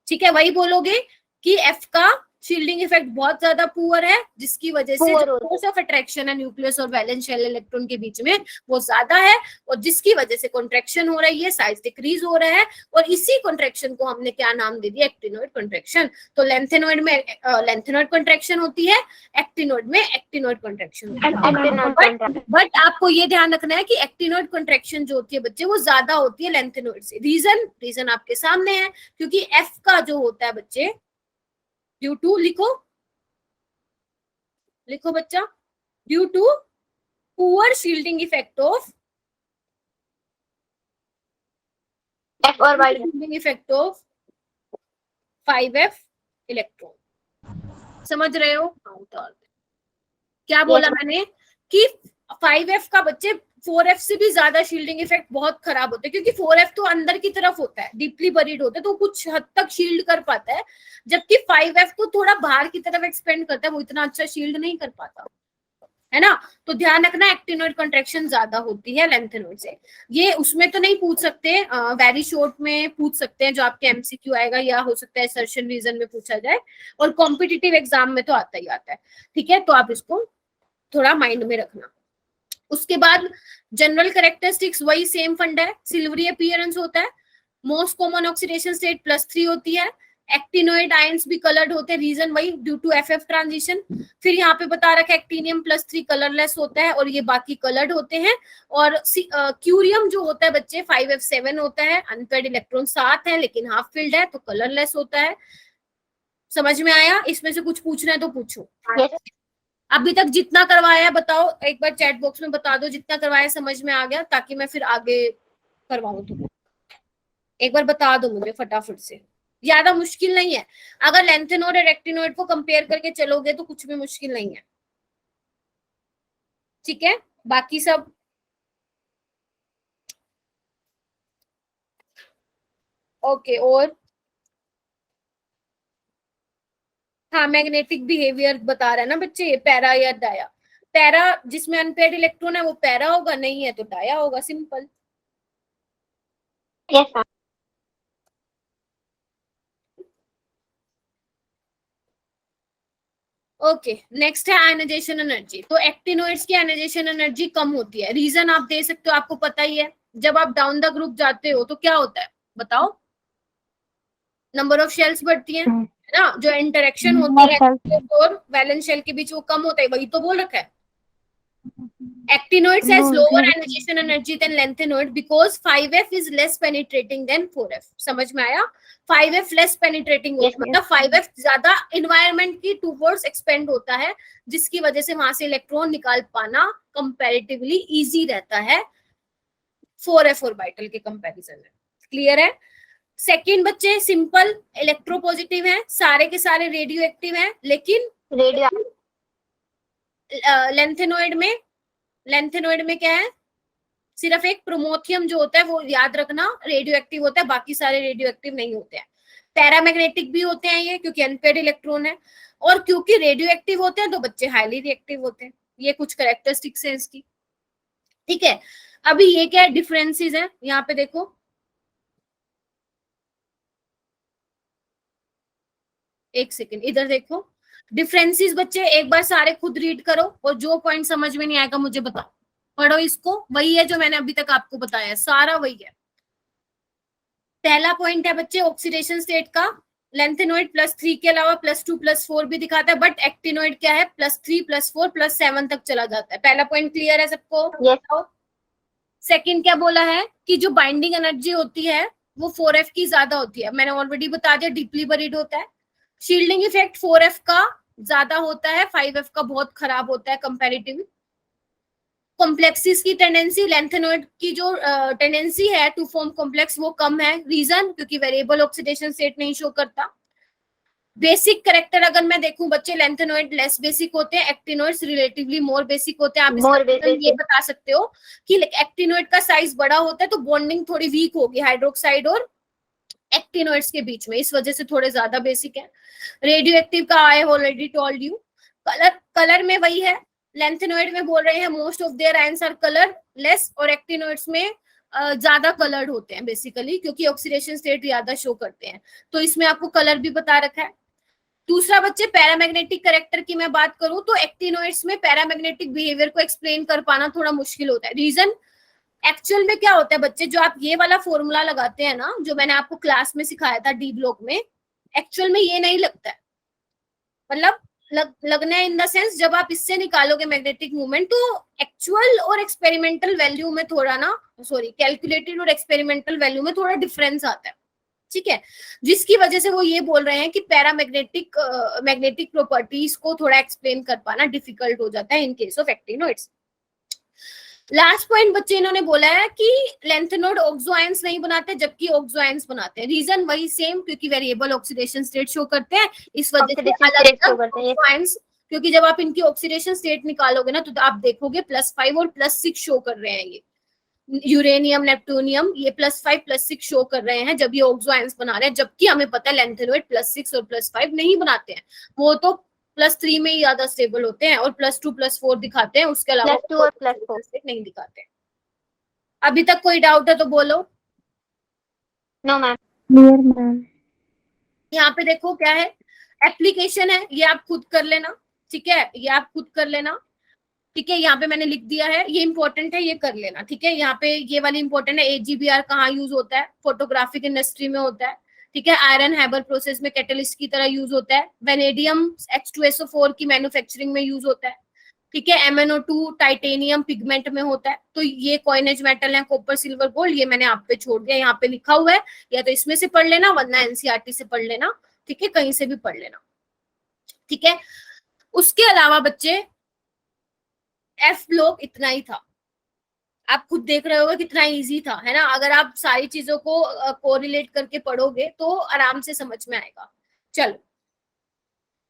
ठीक है, वही बोलोगे कि F का शील्डिंग इफेक्ट बहुत ज्यादा पुअर है, जिसकी वजह से फोर्स ऑफ अट्रैक्शन है न्यूक्लियस और वैलेंस शेल इलेक्ट्रॉन के बीच में वो ज्यादा है, और जिसकी वजह से कॉन्ट्रैक्शन हो रही है, साइज डिक्रीज हो रहा है, और इसी कॉन्ट्रैक्शन को हमने क्या नाम दे दिया? Actinoid contraction. तो लेंथेनोइड में लेंथेनोइड कॉन्ट्रैक्शन होती है, एक्टिनोइड में एक्टिनोइड कॉन्ट्रैक्शन होती है। बट आपको ये ध्यान रखना है कि एक्टिनोइड कॉन्ट्रैक्शन जो होती है बच्चे वो ज्यादा होती है लेंथेनोइड से। रीजन आपके सामने है, क्योंकि F का जो होता है बच्चे, ड्यू टू लिखो बच्चा, due to poor shielding effect of F और Y, shielding effect of 5f electron. समझ रहे हो? क्या बोला मैंने कि 5f का बच्चे 4f से भी ज्यादा शील्डिंग इफेक्ट बहुत खराब होता है, क्योंकि 4f तो अंदर की तरफ होता है, डीपली बरीड होता है, तो कुछ हद तक शील्ड कर पाता है, जबकि 5f को थोड़ा बाहर की तरफ एक्सपेंड करता है, वो इतना अच्छा शील्ड नहीं कर पाता, है ना। तो ध्यान रखना एक्टिनोइड कॉन्ट्रैक्शन ज्यादा होती है लेंथेनोइड से। ये उसमें तो नहीं पूछ सकते, वेरी शॉर्ट में पूछ सकते हैं, जो आपके एमसीक्यू आएगा, या हो सकता है सर्शन रीजन में पूछा जाए, और कॉम्पिटिटिव एग्जाम में तो आता ही आता है। ठीक है, तो आप इसको थोड़ा माइंड में रखना। उसके बाद जनरल कैरेक्टरिस्टिक्स वही सेम फंडा है, सिल्वरी अपीयरेंस होता है, मोस्ट कॉमन ऑक्सीडेशन स्टेट +3 होती है, एक्टिनोइड आयंस भी कलर्ड होते हैं, रीजन वही ड्यू टू एफएफ ट्रांजिशन। फिर यहाँ पे बता रखा है एक्टिनियम +3 कलरलेस होता है और ये बाकी कलर्ड होते हैं। और क्यूरियम जो होता है बच्चे 5f7 होता है, अनपेयर्ड इलेक्ट्रॉन 7 है लेकिन हाफ फील्ड है तो कलरलेस होता है। समझ में आया? इसमें से कुछ पूछना है तो पूछो। Yes. अभी तक जितना करवाया है बताओ, एक बार चैट बॉक्स में बता दो जितना करवाया समझ में आ गया, ताकि मैं फिर आगे करवाऊं तुम्हें। एक बार बता दो मुझे फटाफट से, ज्यादा मुश्किल नहीं है। अगर लेंथेनोइड और एक्टिनोइड को कंपेयर करके चलोगे तो कुछ भी मुश्किल नहीं है, ठीक है? बाकी सब ओके। और हाँ, मैग्नेटिक बिहेवियर बता रहा है ना बच्चे, ये पैरा या डाया। पैरा जिसमें अनपेयर्ड इलेक्ट्रॉन है वो पैरा होगा, नहीं है तो डाया होगा, simple. Yes, ma'am. Okay, next है आयनाइजेशन एनर्जी। तो एक्टिनोइड्स की आयनाइजेशन एनर्जी कम होती है, रीजन आप दे सकते हो, आपको पता ही है। जब आप डाउन द ग्रुप जाते हो तो क्या होता है बताओ? नंबर ऑफ शेल्स बढ़ती है ना, जो इंटरेक्शन होती है और वैलेंस शेल के बीच वो कम होता है, वही तो बोल रखा है। Actinoids has lower ionization energy than lanthanide because 5f is less penetrating than 4f. समझ में आया? 5f less penetrating होता है, मतलब 5f ज्यादा environment की towards expand होता है, जिसकी वजह से वहां से इलेक्ट्रॉन निकाल पाना comparatively easy रहता है 4f ऑर्बिटल के कंपैरिजन में। क्लियर है? सेकंड बच्चे सिंपल इलेक्ट्रोपॉजिटिव है, सारे के सारे रेडियो एक्टिव है, लेकिन Radio. लेंथेनोइड में क्या है? सिर्फ एक प्रोमोथियम जो होता है वो याद रखना रेडियो एक्टिव होता है, बाकी सारे रेडियो एक्टिव नहीं होते हैं। पैरामैग्नेटिक भी होते हैं ये, क्योंकि अनपेयर्ड इलेक्ट्रॉन है, और क्योंकि रेडियो एक्टिव होते हैं तो बच्चे हाईली रिएक्टिव होते हैं। ये कुछ कैरेक्टरिस्टिक्स है इसकी, ठीक है? अभी ये क्या डिफरेंसेस है यहाँ पे देखो, एक सेकेंड इधर देखो। डिफरेंसेस बच्चे एक बार सारे खुद रीड करो, और जो पॉइंट समझ में नहीं आएगा मुझे बताओ। पढ़ो इसको, वही है जो मैंने अभी तक आपको बताया है, सारा वही है। पहला पॉइंट है बच्चे ऑक्सीडेशन स्टेट का, लेंथेनोइड +3 के अलावा +2 +4 भी दिखाता है, बट एक्टिनोइड क्या है +3 +4 +7 तक चला जाता है। पहला पॉइंट क्लियर है सबको? Yes. सेकंड क्या बोला है कि जो बाइंडिंग एनर्जी होती है वो 4f की ज्यादा होती है, मैंने ऑलरेडी बता दिया, डीपली बरीड होता है। शील्डिंग इफेक्ट 4f का ज्यादा होता है, 5f का बहुत खराब होता है कंपैरेटिवली। कॉम्प्लेक्सिस की टेंडेंसी, लेंथेनोइड की जो टेंडेंसी है टू फॉर्म कॉम्प्लेक्स वो कम है, रीजन क्योंकि वेरिएबल ऑक्सीडेशन स्टेट नहीं शो करता। बेसिक कैरेक्टर अगर मैं देखूं बच्चे, लेंथेनोइड लेस बेसिक होते हैं, एक्टिनोइड्स रिलेटिवली मोर बेसिक होते हैं। आप More इसका basic. ये बता सकते हो कि एक्टिनोइड का साइज बड़ा होता है तो बॉन्डिंग थोड़ी वीक होगी हाइड्रोक्साइड और एक्टिनोइड्स के बीच में, इस वजह से थोड़े ज्यादा बेसिक है। रेडियो एक्टिव का I already told you. Colour में वही है, लेंथेनोइड में बोल रहे हैं most of their ions are colourless, और एक्टिनोइड्स में ज्यादा कलर्ड होते हैं बेसिकली, क्योंकि ऑक्सीडेशन स्टेट ज्यादा शो करते हैं, तो इसमें आपको कलर भी बता रखा है। दूसरा बच्चे पैरामैग्नेटिक कैरेक्टर की मैं बात करूं तो एक्टिनोइड्स में पैरामैग्नेटिक बिहेवियर को एक्सप्लेन कर पाना थोड़ा मुश्किल होता है। रीजन एक्चुअल में क्या होता है बच्चे, जो आप ये वाला फॉर्मूला लगाते हैं ना, जो मैंने आपको क्लास में सिखाया था डी ब्लॉक में, एक्चुअल में ये नहीं लगता है, मतलब लगना है इन द सेंस जब आप इससे निकालोगे मैग्नेटिक मूवमेंट तो एक्चुअल और एक्सपेरिमेंटल वैल्यू में थोड़ा ना, सॉरी कैलकुलेटेड और एक्सपेरिमेंटल वैल्यू में थोड़ा डिफरेंस आता है, ठीक है? जिसकी वजह से वो ये बोल रहे हैं कि पैरामैग्नेटिक मैग्नेटिक प्रॉपर्टीज को थोड़ा एक्सप्लेन कर पाना डिफिकल्ट हो जाता है in case of actinoids. Last point बच्चे इन्होंने बोला है कि लेंथेनोइड ऑक्सो आयंस नहीं बनाते जबकि ऑक्सो आयंस बनाते हैं, रीजन वही सेम, क्योंकि वेरिएबल ऑक्सीडेशन स्टेट शो करते हैं, इस वजह से अलग आयंस, क्योंकि जब आप इनकी ऑक्सीडेशन स्टेट निकालोगे ना तो आप देखोगे +5 और +6 शो कर रहे हैं, ये यूरेनियम नेप्टूनियम ये +5 +6 शो कर रहे हैं जब ये ऑक्सो आयंस बना रहे हैं, जबकि हमें पता है लेंथेनोइड +6 और +5 नहीं बनाते हैं, वो तो +3 में ही ज्यादा स्टेबल होते हैं और +2 +4 दिखाते हैं, उसके अलावा +2 और +4 नहीं दिखाते। अभी तक कोई डाउट है तो बोलो। No, ma'am. Clear ma'am. यहाँ पे देखो क्या है, एप्लीकेशन है, ये आप खुद कर लेना, ठीक है? ये आप खुद कर लेना। ठीक है, यहाँ पे मैंने लिख दिया है, ये इंपॉर्टेंट है, ये कर लेना। ठीक है, यहाँ पे ये वाली इंपॉर्टेंट है, AGBR कहाँ यूज होता है, फोटोग्राफिक इंडस्ट्री में होता है। ठीक है, आयरन हैबर प्रोसेस में कैटलिस्ट की तरह यूज होता है। वेनेडियम H2SO4 की मैन्युफैक्चरिंग में यूज होता है। ठीक है, MnO2 टाइटेनियम पिगमेंट में होता है। तो ये कॉइनेज मेटल है, कॉपर सिल्वर गोल्ड, ये मैंने आप पे छोड़ दिया, यहाँ पे लिखा हुआ है, या तो इसमें से पढ़ लेना वरना NCERT से पढ़ लेना। ठीक है, कहीं से भी पढ़ लेना। ठीक है, उसके अलावा बच्चे F ब्लॉक इतना ही था, आप खुद देख रहे होगे कितना इजी था, है ना। अगर आप सारी चीजों को कोरिलेट करके पढ़ोगे तो आराम से समझ में आएगा। चलो,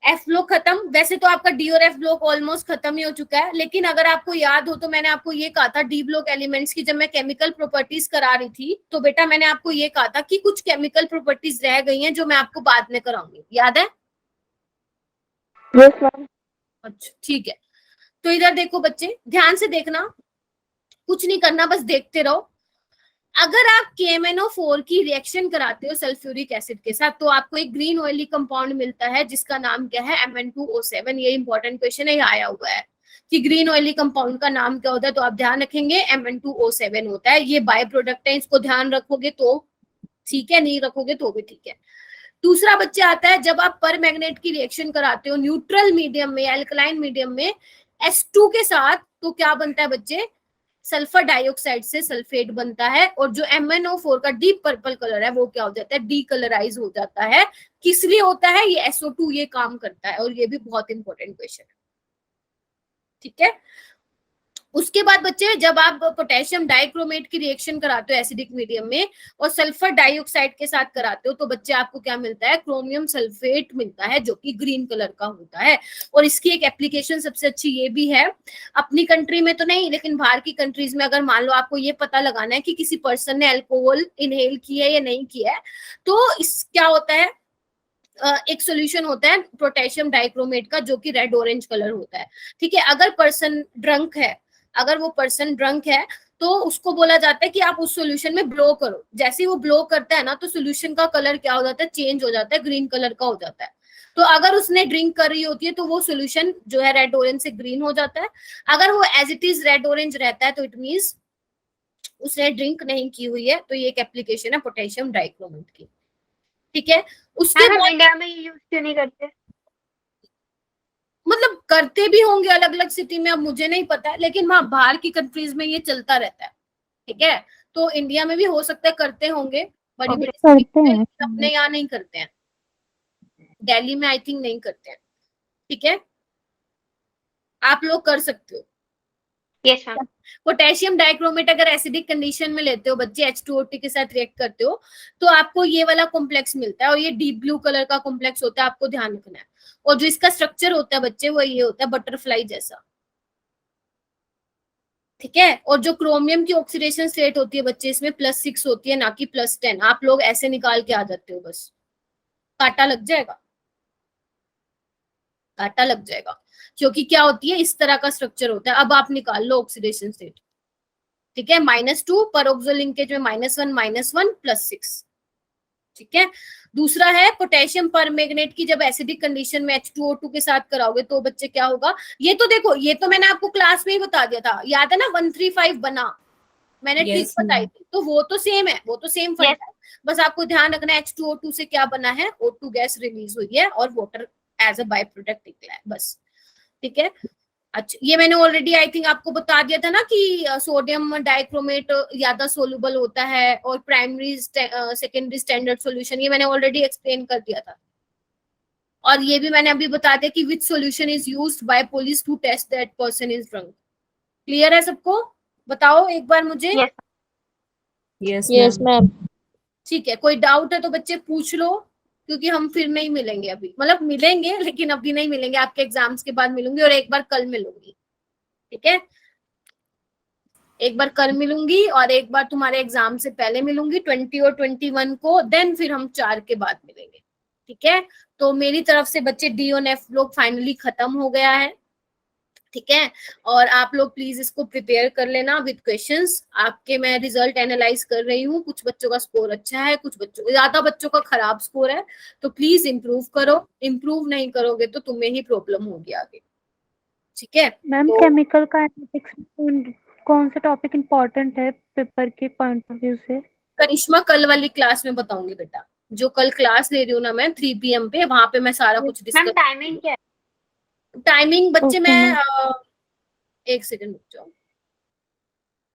F ब्लॉक खत्म। वैसे तो आपका D और F ब्लॉक ऑलमोस्ट खत्म ही हो चुका है, लेकिन अगर आपको याद हो तो मैंने आपको ये कहा था D ब्लॉक एलिमेंट्स की, जब मैं केमिकल प्रॉपर्टीज करा रही थी तो बेटा मैंने आपको ये कहा था कि कुछ केमिकल प्रॉपर्टीज रह गई हैं जो मैं आपको बाद में कराऊंगी, याद है? Yes ma'am. अच्छा ठीक है, तो इधर देखो बच्चे, ध्यान से देखना, कुछ नहीं करना, बस देखते रहो। अगर आप KMnO4 की रिएक्शन कराते हो सल्फ्यूरिक एसिड के साथ तो आपको एक ग्रीन ऑयली कंपाउंड मिलता है जिसका नाम क्या है, Mn2O7। ये इंपॉर्टेंट क्वेश्चन है, ये आया हुआ है कि ग्रीन ऑयली कंपाउंड का नाम क्या होता है, तो आप ध्यान रखेंगे Mn2O7 होता है। ये बाय प्रोडक्ट है, इसको ध्यान रखोगे तो ठीक है, नहीं रखोगे तो भी ठीक है। दूसरा बच्चे आता है, जब आप पर मैग्नेट की रिएक्शन कराते हो न्यूट्रल मीडियम में, एल्कलाइन मीडियम में H2 के साथ, तो क्या बनता है बच्चे, सल्फर डाइऑक्साइड से सल्फेट बनता है, और जो MnO4 का डीप पर्पल कलर है वो क्या हो जाता है, डीकलराइज हो जाता है। किस लिए होता है, ये SO2 ये काम करता है, और ये भी बहुत इंपॉर्टेंट क्वेश्चन है। ठीक है, उसके बाद बच्चे जब आप पोटेशियम डाइक्रोमेट की रिएक्शन कराते हो एसिडिक मीडियम में और सल्फर डाइऑक्साइड के साथ कराते हो तो बच्चे आपको क्या मिलता है, क्रोमियम सल्फेट मिलता है जो कि ग्रीन कलर का होता है। और इसकी एक एप्लीकेशन सबसे अच्छी ये भी है, अपनी कंट्री में तो नहीं लेकिन बाहर की कंट्रीज में, अगर मान लो आपको ये पता लगाना है कि किसी पर्सन ने अल्कोहल इनहेल किया है या नहीं किया है, तो इस क्या होता है, एक सॉल्यूशन होता है पोटेशियम डाइक्रोमेट का जो कि रेड ऑरेंज कलर होता है। ठीक है, अगर पर्सन ड्रंक है, अगर वो पर्सन ड्रंक है तो उसको बोला जाता है कि आप उस सॉल्यूशन में ब्लो करो। जैसे ही वो ब्लो करता है ना तो सॉल्यूशन का कलर क्या हो जाता है, चेंज हो जाता है, ग्रीन कलर का हो जाता है। तो अगर उसने ड्रिंक कर रही होती है तो वो सॉल्यूशन जो है रेड ऑरेंज से ग्रीन हो जाता है। अगर वो as it is red orange रहता है तो इट मींस उसने ड्रिंक नहीं की हुई है। तो ये एक एप्लीकेशन है पोटेशियम डाइक्रोमेट की। ठीक है, उसके बाद इंडिया में यूज क्यों नहीं करते? मतलब करते भी होंगे अलग अलग सिटी में, अब मुझे नहीं पता है, लेकिन वहां बाहर की कंट्रीज में ये चलता रहता है। ठीक है, तो इंडिया में भी हो सकता है करते होंगे, बड़ी बड़ी करते हैं। अपने यहाँ नहीं करते हैं, दिल्ली में आई थिंक नहीं करते हैं। ठीक है, आप लोग कर सकते हो। Yes ma'am. पोटेशियम डाइक्रोमेट अगर एसिडिक कंडीशन में लेते हो बच्चे, H2O के साथ रिएक्ट करते हो तो आपको ये वाला कॉम्प्लेक्स मिलता है, और ये डीप ब्लू कलर का कॉम्प्लेक्स होता है, आपको ध्यान रखना है। और जो इसका स्ट्रक्चर होता है बच्चे वो ये होता है बटरफ्लाई जैसा। ठीक है, और जो क्रोमियम की ऑक्सीडेशन स्टेट होती है बच्चे इसमें +6 होती है, ना कि +10। आप लोग ऐसे निकाल के आ जाते हो, बस कांटा लग जाएगा, कांटा लग जाएगा, क्योंकि क्या होती है इस तरह का स्ट्रक्चर होता है। अब आप निकाल लो ऑक्सीडेशन स्टेट। ठीक है, -2 पर ऑक्सो लिंकेज में -1 -1 +6। ठीक है, दूसरा है पोटेशियम पर मैग्नेट की जब एसिडिक कंडीशन में H2O2 के साथ कराओगे तो बच्चे क्या होगा, ये तो देखो ये तो मैंने आपको क्लास में ही बता दिया था, याद है ना, 135 बना, मैंने ट्रिक Yes, बताई ma'am. थी। तो वो तो सेम है, वो तो सेम फंडा है, बस आपको ध्यान रखना है H2O2 से क्या बना है, O2 गैस रिलीज हुई है और water as a by product निकला है, बस। ठीक है, अच्छा ये मैंने ऑलरेडी आई थिंक आपको बता दिया था ना कि सोडियम डाइक्रोमेट ज्यादा सोल्यूबल होता है और प्राइमरी सेकेंडरी स्टैंडर्ड सॉल्यूशन, ये मैंने ऑलरेडी एक्सप्लेन कर दिया था। और ये भी मैंने अभी बता दिया कि which solution is used by police to test that person is drunk. Clear है सबको? बताओ एक बार मुझे। Yes, yes ma'am. मैम। ठीक है, कोई डाउट है तो बच्चे पूछ लो, क्योंकि हम फिर नहीं मिलेंगे अभी, मतलब मिलेंगे लेकिन अभी नहीं मिलेंगे, आपके एग्जाम्स के बाद मिलूंगी और एक बार कल मिलूंगी। ठीक है, एक बार कल मिलूंगी और एक बार तुम्हारे एग्जाम से पहले मिलूंगी 20 और 21 को, देन फिर हम 4 के बाद मिलेंगे। ठीक है, तो मेरी तरफ से बच्चे D और F लोग फाइनली खत्म हो गया है। ठीक है, और आप लोग प्लीज इसको प्रिपेयर कर लेना विद क्वेश्चंस। आपके मैं रिजल्ट एनालाइज कर रही हूँ, कुछ बच्चों का स्कोर अच्छा है, कुछ बच्चों ज्यादा बच्चों का खराब स्कोर है, तो प्लीज इम्प्रूव करो। इम्प्रूव नहीं करोगे तो तुम्हें ही प्रॉब्लम होगी आगे। ठीक है। मैम तो केमिकल काइनेटिक्स में कौन सा टॉपिक इम्पोर्टेंट है पेपर के पॉइंट ऑफ व्यू से? करिश्मा कल वाली क्लास में बताऊंगी बेटा, जो कल क्लास ले रही हूँ ना मैं 3 PM पे, वहां पे मैं सारा कुछ डिस्कस। टाइमिंग क्या है? टाइमिंग बच्चे Okay, मैं ma'am. एक सेकंड रुक जाओ।